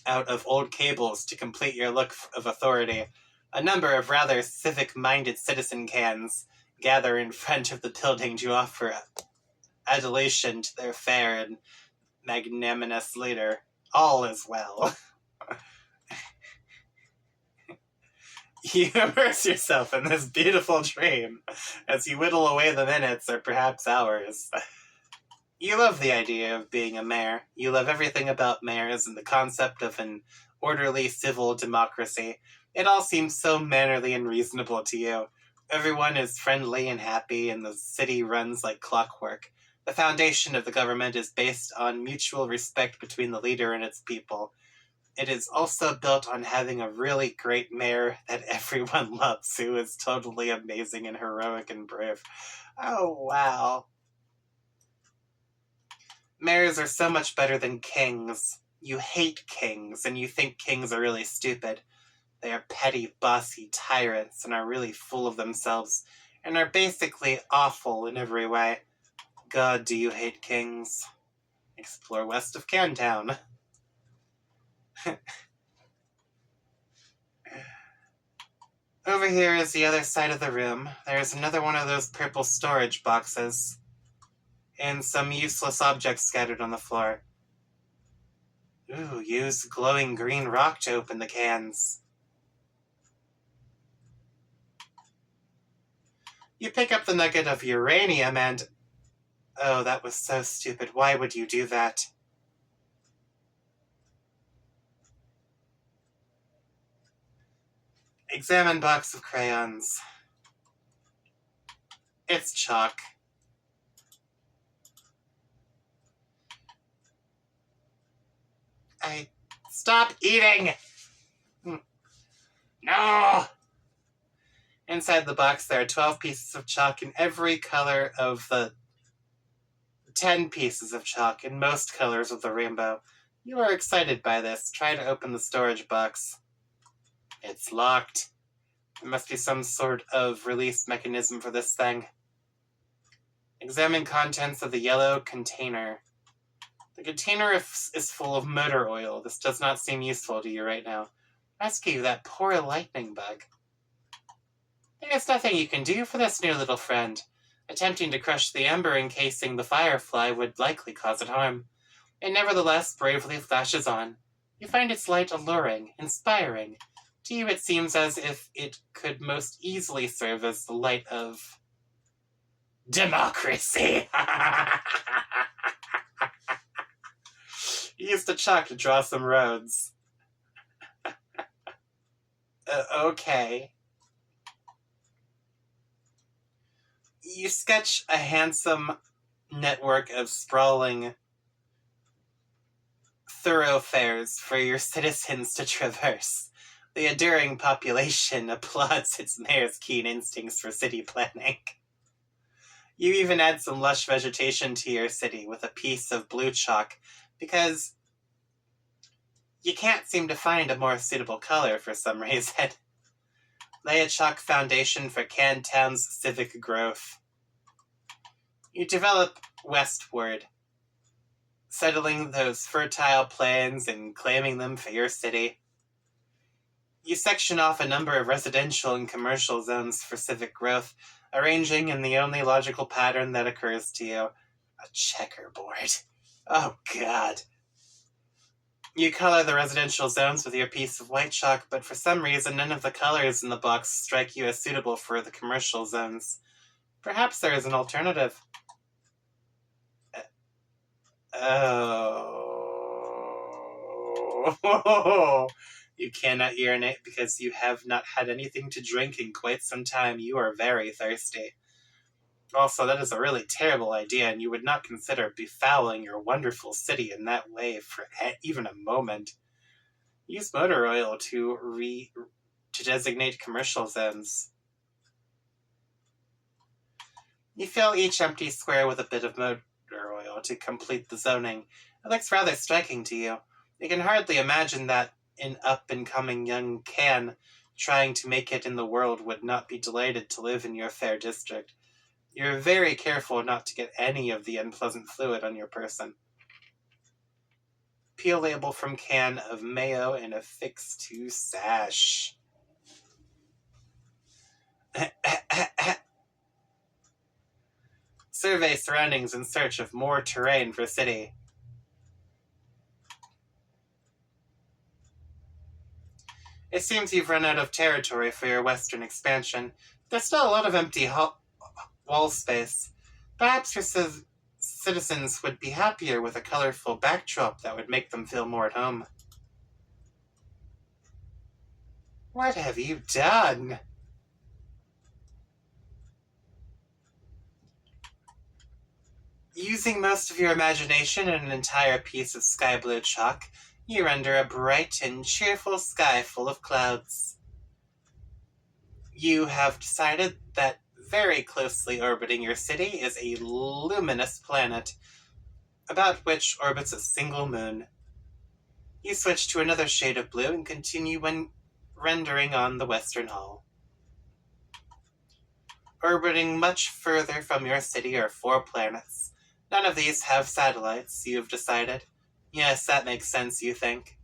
out of old cables to complete your look of authority. A number of rather civic-minded citizen cans gather in front of the building to offer adulation to their fair and magnanimous leader. All is well. You immerse yourself in this beautiful dream as you whittle away the minutes or perhaps hours. You love the idea of being a mayor. You love everything about mayors and the concept of an orderly civil democracy. It all seems so mannerly and reasonable to you. Everyone is friendly and happy, and the city runs like clockwork. The foundation of the government is based on mutual respect between the leader and its people. It is also built on having a really great mayor that everyone loves, who is totally amazing and heroic and brave. Oh, wow. Mayors are so much better than kings. You hate kings, and you think kings are really stupid. They are petty, bossy tyrants and are really full of themselves, and are basically awful in every way. God, do you hate kings? Explore west of Cantown. Over here is the other side of the room. There's another one of those purple storage boxes, and some useless objects scattered on the floor. Ooh, use glowing green rock to open the cans. You pick up the nugget of uranium and... Oh, that was so stupid. Why would you do that? Examine box of crayons. It's chalk. Stop eating! No! Inside the box, there are 12 pieces of chalk in every color of the 10 pieces of chalk in most colors of the rainbow. You are excited by this. Try to open the storage box. It's locked. There must be some sort of release mechanism for this thing. Examine contents of the yellow container. The container is full of motor oil. This does not seem useful to you right now. Rescue that poor lightning bug. There is nothing you can do for this new little friend. Attempting to crush the ember encasing the firefly would likely cause it harm. It nevertheless bravely flashes on. You find its light alluring, inspiring. To you it seems as if it could most easily serve as the light of democracy. Use the chalk to draw some roads. Okay. You sketch a handsome network of sprawling thoroughfares for your citizens to traverse. The adoring population applauds its mayor's keen instincts for city planning. You even add some lush vegetation to your city with a piece of blue chalk, because you can't seem to find a more suitable color for some reason. Lay a chalk foundation for Cantown's civic growth. You develop westward, settling those fertile plains and claiming them for your city. You section off a number of residential and commercial zones for civic growth, arranging in the only logical pattern that occurs to you. A checkerboard. Oh, God. You color the residential zones with your piece of white chalk, but for some reason none of the colors in the box strike you as suitable for the commercial zones. Perhaps there is an alternative. Oh. You cannot urinate because you have not had anything to drink in quite some time. You are very thirsty. Also, that is a really terrible idea, and you would not consider befouling your wonderful city in that way for even a moment. Use motor oil to designate commercial zones. You fill each empty square with a bit of motor oil to complete the zoning. It looks rather striking to you. You can hardly imagine that an up-and-coming young Can trying to make it in the world would not be delighted to live in your fair district. You're very careful not to get any of the unpleasant fluid on your person. Peel label from can of mayo and affix to sash. Survey surroundings in search of more terrain for city. It seems you've run out of territory for your western expansion. There's still a lot of empty wall space. Perhaps your citizens would be happier with a colorful backdrop that would make them feel more at home. What have you done? Using most of your imagination and an entire piece of sky blue chalk, you render a bright and cheerful sky full of clouds. You have decided that very closely orbiting your city is a luminous planet, about which orbits a single moon. You switch to another shade of blue and continue when rendering on the western hull. Orbiting much further from your city are 4 planets. None of these have satellites, you've decided. Yes, that makes sense, you think.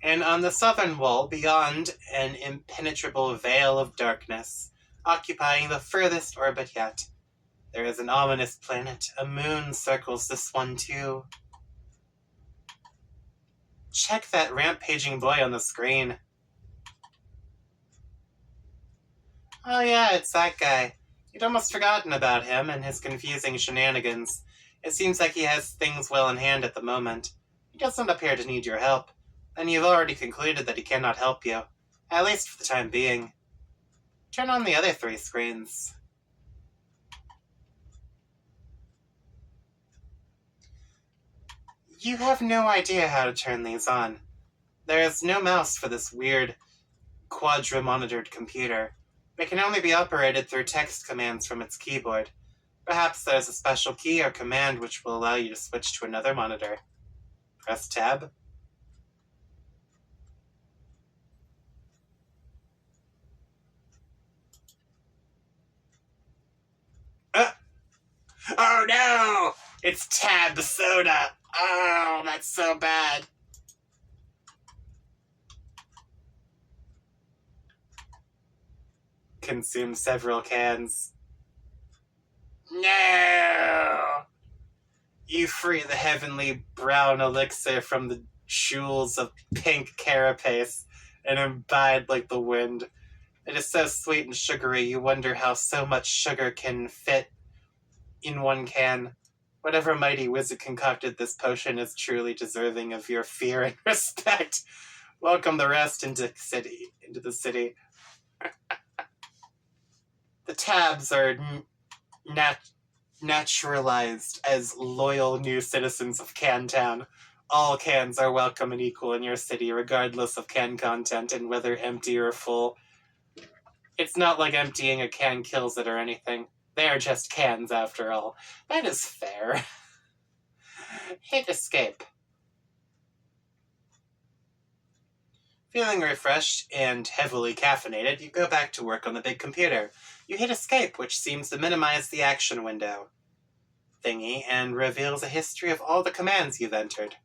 And on the southern wall, beyond an impenetrable veil of darkness, occupying the furthest orbit yet, there is an ominous planet. A moon circles this one too. Check that rampaging boy on the screen. Oh yeah, it's that guy. You'd almost forgotten about him and his confusing shenanigans. It seems like he has things well in hand at the moment. He doesn't appear to need your help, and you've already concluded that he cannot help you. At least for the time being. Turn on the other 3 screens. You have no idea how to turn these on. There is no mouse for this weird, quadra-monitored computer. It can only be operated through text commands from its keyboard. Perhaps there's a special key or command which will allow you to switch to another monitor. Press Tab. Oh no! It's Tab Soda! Oh, that's so bad. Consume several cans. No! You free the heavenly brown elixir from the jewels of pink carapace and imbibe like the wind. It is so sweet and sugary, you wonder how so much sugar can fit in one can. Whatever mighty wizard concocted this potion is truly deserving of your fear and respect. Welcome the rest into the city. The tabs are naturalized as loyal new citizens of Cantown. All cans are welcome and equal in your city, regardless of can content and whether empty or full. It's not like emptying a can kills it or anything. They are just cans, after all. That is fair. Hit escape. Feeling refreshed and heavily caffeinated, you go back to work on the big computer. You hit escape, which seems to minimize the action window thingy and reveals a history of all the commands you've entered.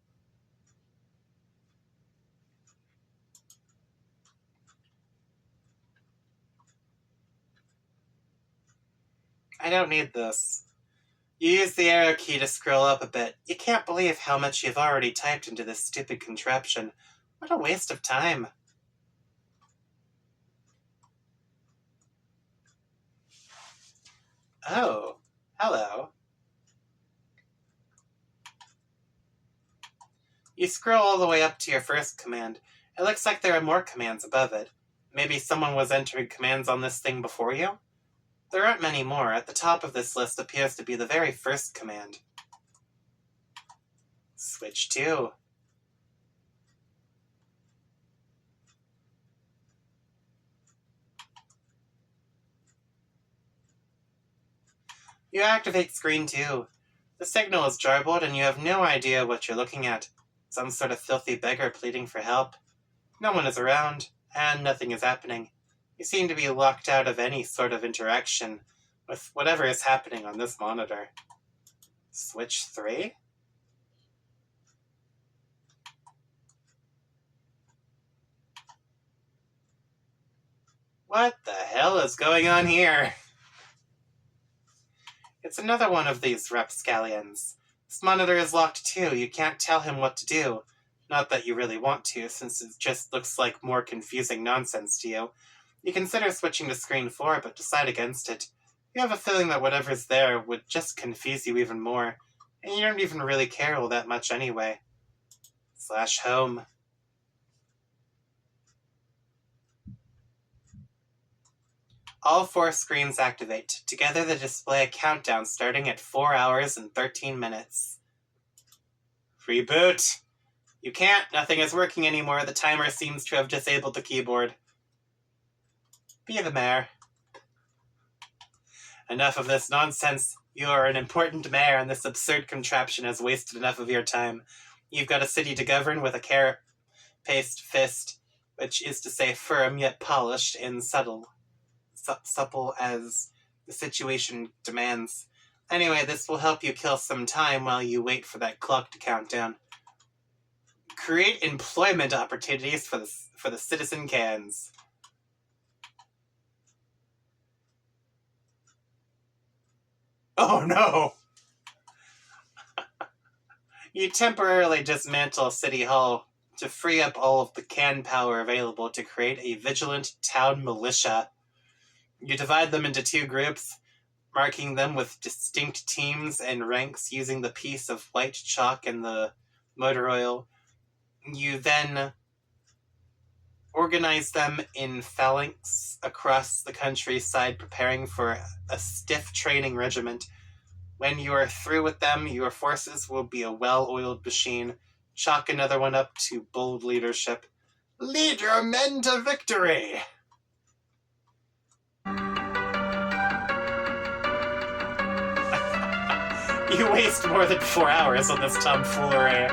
I don't need this. You use the arrow key to scroll up a bit. You can't believe how much you've already typed into this stupid contraption. What a waste of time. Oh, hello. You scroll all the way up to your first command. It looks like there are more commands above it. Maybe someone was entering commands on this thing before you? There aren't many more. At the top of this list appears to be the very first command. Switch to. You activate screen 2. The signal is jarbled and you have no idea what you're looking at. Some sort of filthy beggar pleading for help. No one is around, and nothing is happening. You seem to be locked out of any sort of interaction with whatever is happening on this monitor. Switch 3? What the hell is going on here? It's another one of these rapscallions. This monitor is locked too. You can't tell him what to do. Not that you really want to, since it just looks like more confusing nonsense to you. You consider switching to screen 4, but decide against it. You have a feeling that whatever's there would just confuse you even more, and you don't even really care all that much anyway. /home. All 4 screens activate. Together they display a countdown starting at 4 hours and 13 minutes. Reboot! You can't. Nothing is working anymore. The timer seems to have disabled the keyboard. Be the mayor. Enough of this nonsense. You are an important mayor, and this absurd contraption has wasted enough of your time. You've got a city to govern with a carapace fist, which is to say firm yet polished and supple as the situation demands. Anyway, this will help you kill some time while you wait for that clock to count down. Create employment opportunities for the citizen cans. Oh no! You temporarily dismantle City Hall to free up all of the can power available to create a vigilant town militia. You divide them into 2 groups, marking them with distinct teams and ranks using the piece of white chalk and the motor oil. You then Organize them in phalanx across the countryside, preparing for a stiff training regiment. When you are through with them, your forces will be a well-oiled machine. Chalk another one up to bold leadership. Lead your men to victory! You waste more than 4 hours on this tomfoolery.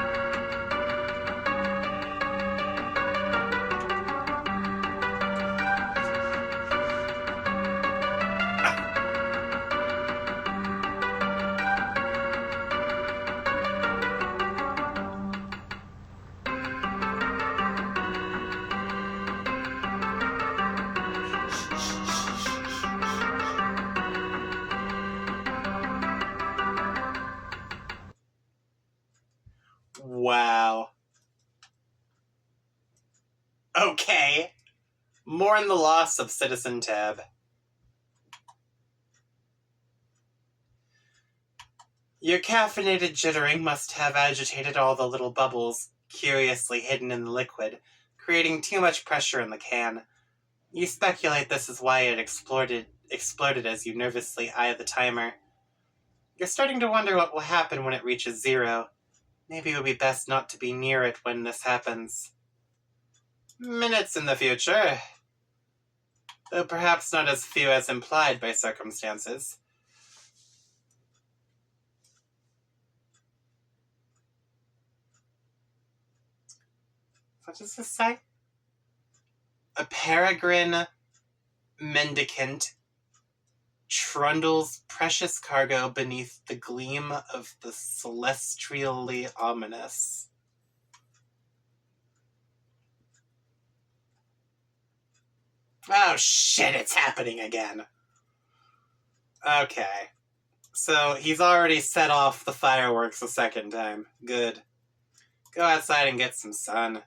Wow. Okay. Mourn the loss of Citizen Tab. Your caffeinated jittering must have agitated all the little bubbles curiously hidden in the liquid, creating too much pressure in the can. You speculate this is why it exploded as you nervously eye the timer. You're starting to wonder what will happen when it reaches 0. Maybe it would be best not to be near it when this happens. Minutes in the future. Though perhaps not as few as implied by circumstances. What does this say? A peregrine mendicant trundles precious cargo beneath the gleam of the celestially ominous. Oh shit, it's happening again. Okay. So he's already set off the fireworks a second time. Good. Go outside and get some sun.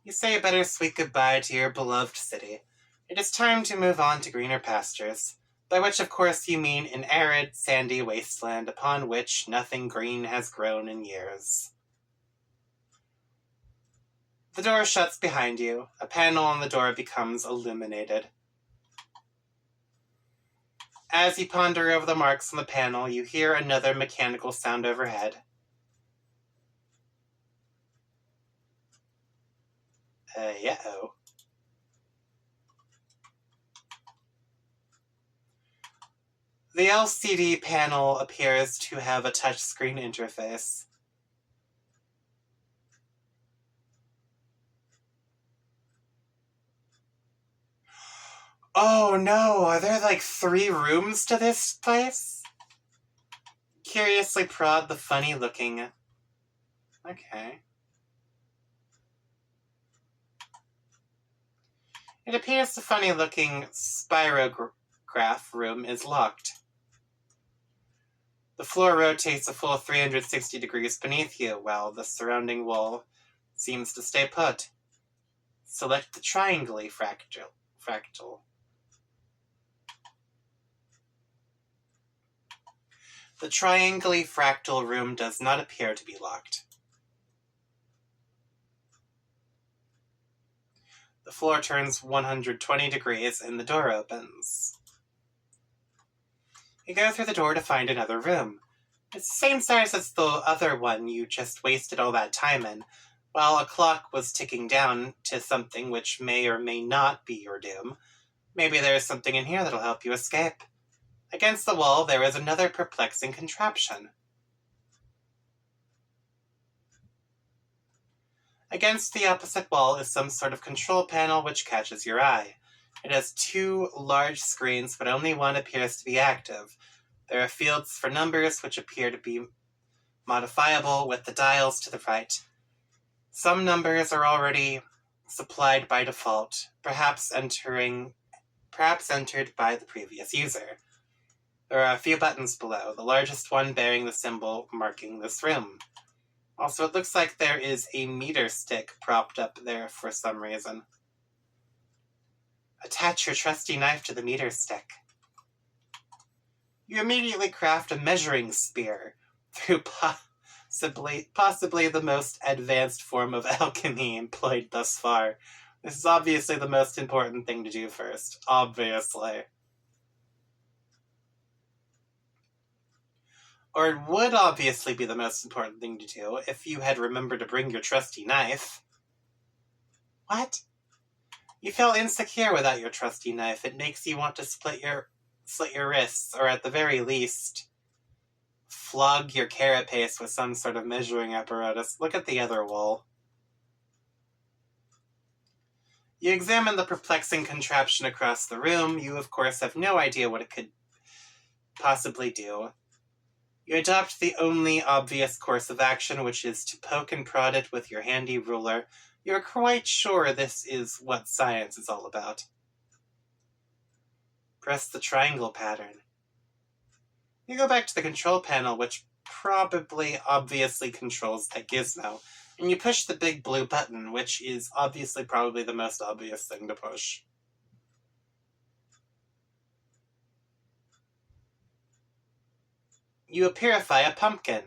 You say a bittersweet goodbye to your beloved city. It is time to move on to greener pastures, by which of course you mean an arid, sandy wasteland upon which nothing green has grown in years. The door shuts behind you. A panel on the door becomes illuminated. As you ponder over the marks on the panel, you hear another mechanical sound overhead. Yeah-oh. The LCD panel appears to have a touchscreen interface. Oh no, are there like 3 rooms to this place? Curiously prod the funny looking. Okay. It appears the funny looking spirograph room is locked. The floor rotates a full 360 degrees beneath you, while the surrounding wall seems to stay put. Select the triangle fractal. The triangle fractal room does not appear to be locked. The floor turns 120 degrees and the door opens. You go through the door to find another room. It's the same size as the other one you just wasted all that time in, while a clock was ticking down to something which may or may not be your doom. Maybe there is something in here that'll help you escape. Against the wall, there is another perplexing contraption. Against the opposite wall is some sort of control panel which catches your eye. It has 2 large screens, but only one appears to be active. There are fields for numbers which appear to be modifiable with the dials to the right. Some numbers are already supplied by default, perhaps entered by the previous user. There are a few buttons below, the largest one bearing the symbol marking this room. Also, it looks like there is a meter stick propped up there for some reason. Attach your trusty knife to the meter stick. You immediately craft a measuring spear through possibly the most advanced form of alchemy employed thus far. This is obviously the most important thing to do first. Obviously. Or it would obviously be the most important thing to do if you had remembered to bring your trusty knife. What? You feel insecure without your trusty knife. It makes you want to slit your wrists, or at the very least, flog your carapace with some sort of measuring apparatus. Look at the other wall. You examine the perplexing contraption across the room. You, of course, have no idea what it could possibly do. You adopt the only obvious course of action, which is to poke and prod it with your handy ruler. You're quite sure this is what science is all about. Press the triangle pattern. You go back to the control panel, which probably obviously controls that gizmo, and you push the big blue button, which is obviously probably the most obvious thing to push. You purify a pumpkin.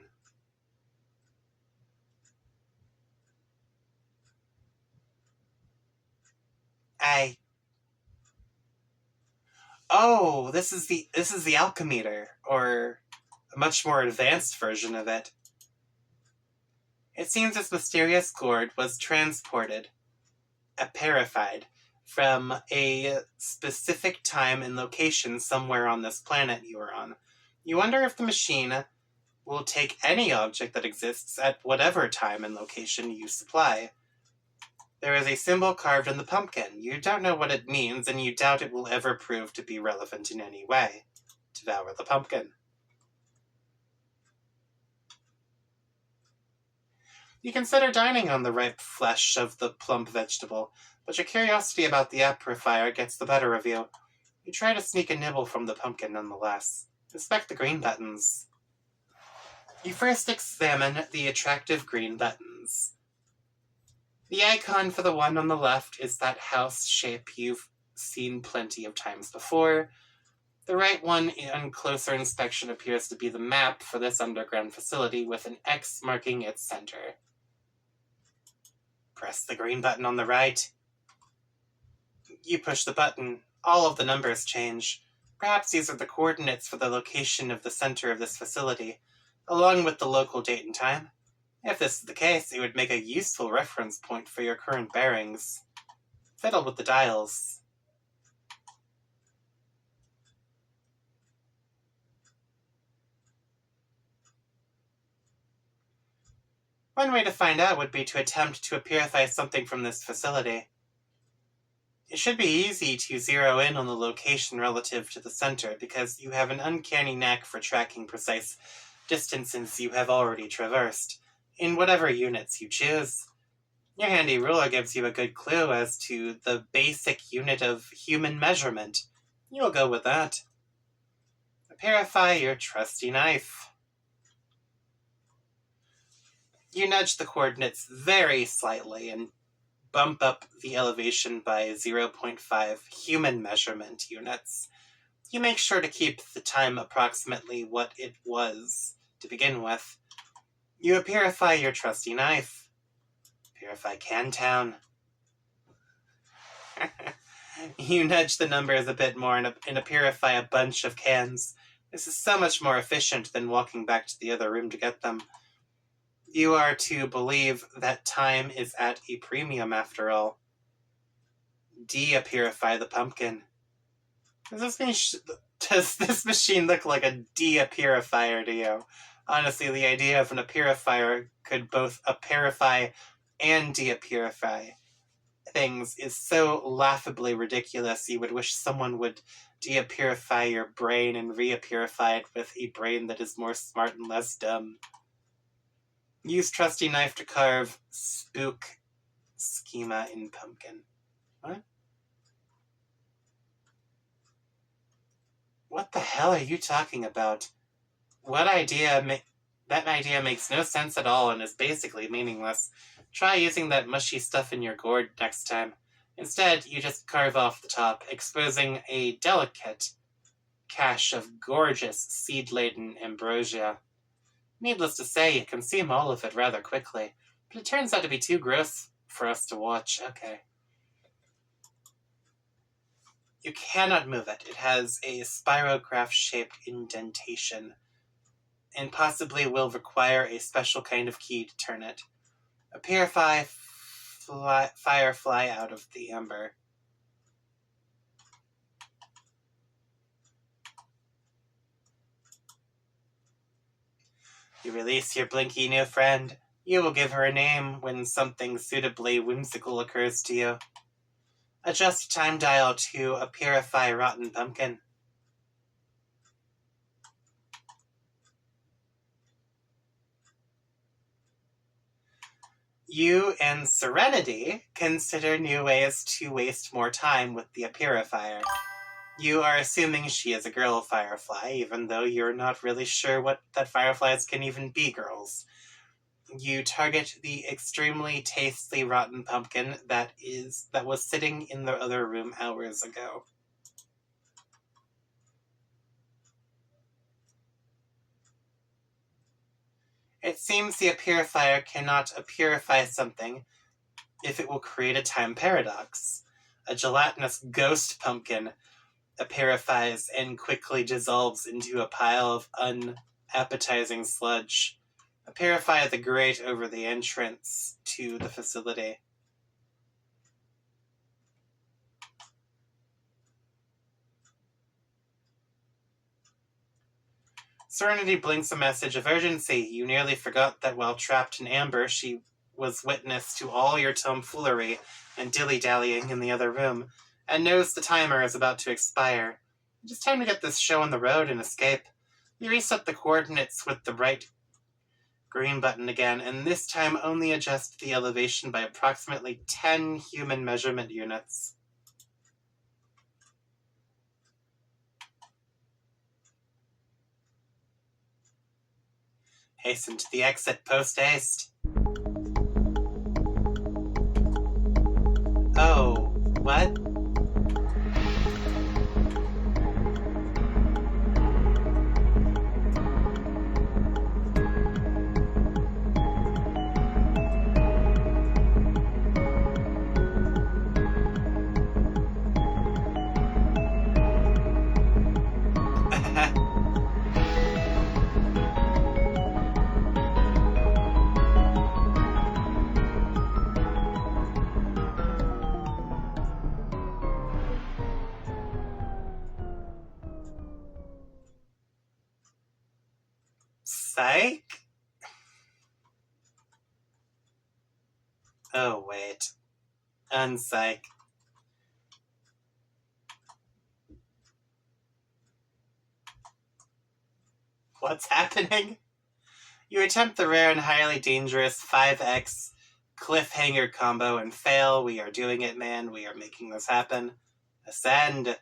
Oh, this is the alchemeter, or a much more advanced version of it. It seems this mysterious gourd was transported, purified, from a specific time and location somewhere on this planet you are on. You wonder if the machine will take any object that exists at whatever time and location you supply. There is a symbol carved in the pumpkin. You don't know what it means, and you doubt it will ever prove to be relevant in any way. Devour the pumpkin. You consider dining on the ripe flesh of the plump vegetable, but your curiosity about the purifier gets the better of you. You try to sneak a nibble from the pumpkin nonetheless. Inspect the green buttons. You first examine the attractive green buttons. The icon for the one on the left is that house shape you've seen plenty of times before. The right one, on closer inspection, appears to be the map for this underground facility with an X marking its center. Press the green button on the right. You push the button. All of the numbers change. Perhaps these are the coordinates for the location of the center of this facility, along with the local date and time. If this is the case, it would make a useful reference point for your current bearings. Fiddle with the dials. One way to find out would be to attempt to purify something from this facility. It should be easy to zero in on the location relative to the center, because you have an uncanny knack for tracking precise distances you have already traversed, in whatever units you choose. Your handy ruler gives you a good clue as to the basic unit of human measurement. You'll go with that. Purify your trusty knife. You nudge the coordinates very slightly and bump up the elevation by 0.5 human measurement units. You make sure to keep the time approximately what it was to begin with. You purify your trusty knife. Purify Cantown. You nudge the numbers a bit more and purify a bunch of cans. This is so much more efficient than walking back to the other room to get them. You are to believe that time is at a premium after all. Purify the pumpkin. Does this machine look like a purifier to you? Honestly, the idea of a purifier could both purify and purify things is so laughably ridiculous you would wish someone would purify your brain and re-purify it with a brain that is more smart and less dumb. Use trusty knife to carve spook schema in pumpkin. What? What the hell are you talking about? That idea makes no sense at all and is basically meaningless. Try using that mushy stuff in your gourd next time. Instead, you just carve off the top, exposing a delicate cache of gorgeous seed-laden ambrosia. Needless to say, you consume all of it rather quickly, but it turns out to be too gross for us to watch. Okay. You cannot move it. It has a spirograph-shaped indentation, and possibly will require a special kind of key to turn it. A purify fire fly out of the amber. You release your blinky new friend. You will give her a name when something suitably whimsical occurs to you. Adjust time dial to a purify rotten pumpkin. You and Serenity consider new ways to waste more time with the purifier. You are assuming she is a girl firefly, even though you're not really sure that fireflies can even be girls. You target the extremely tasty rotten pumpkin that was sitting in the other room hours ago. It seems the purifier cannot purify something if it will create a time paradox. A gelatinous ghost pumpkin purifies and quickly dissolves into a pile of unappetizing sludge. Purify the grate over the entrance to the facility. Serenity blinks a message of urgency. You nearly forgot that while trapped in amber, she was witness to all your tomfoolery and dilly-dallying in the other room, and knows the timer is about to expire. It's time to get this show on the road and escape. You reset the coordinates with the right green button again, and this time only adjust the elevation by approximately 10 human measurement units. Hasten to the exit post-haste. Oh, what? Psych? Oh, wait. Unpsych. What's happening? You attempt the rare and highly dangerous 5x cliffhanger combo and fail. We are doing it, man. We are making this happen. Ascend.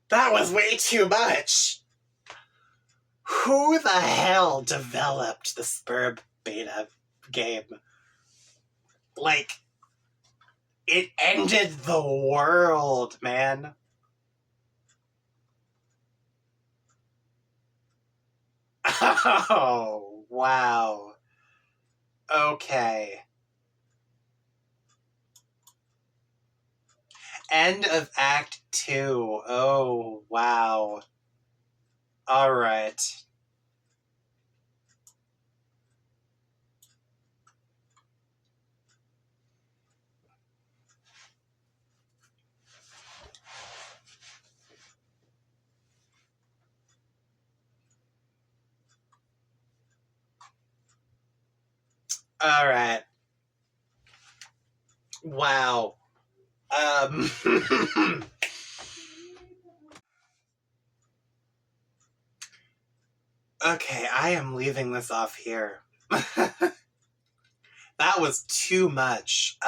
That was way too much! Who the hell developed the Spurb beta game? Like, it ended the world, man. Oh, wow. Okay. End of Act 2. Oh, wow. Alright. Alright. Wow. Okay, I am leaving this off here. That was too much.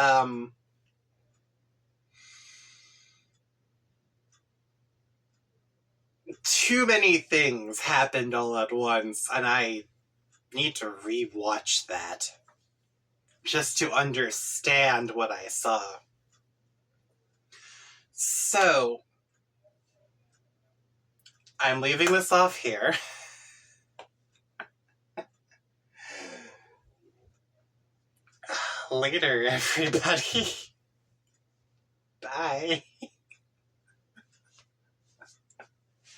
Too many things happened all at once, and I need to re-watch that just to understand what I saw. So, I'm leaving this off here. Later, everybody. Bye.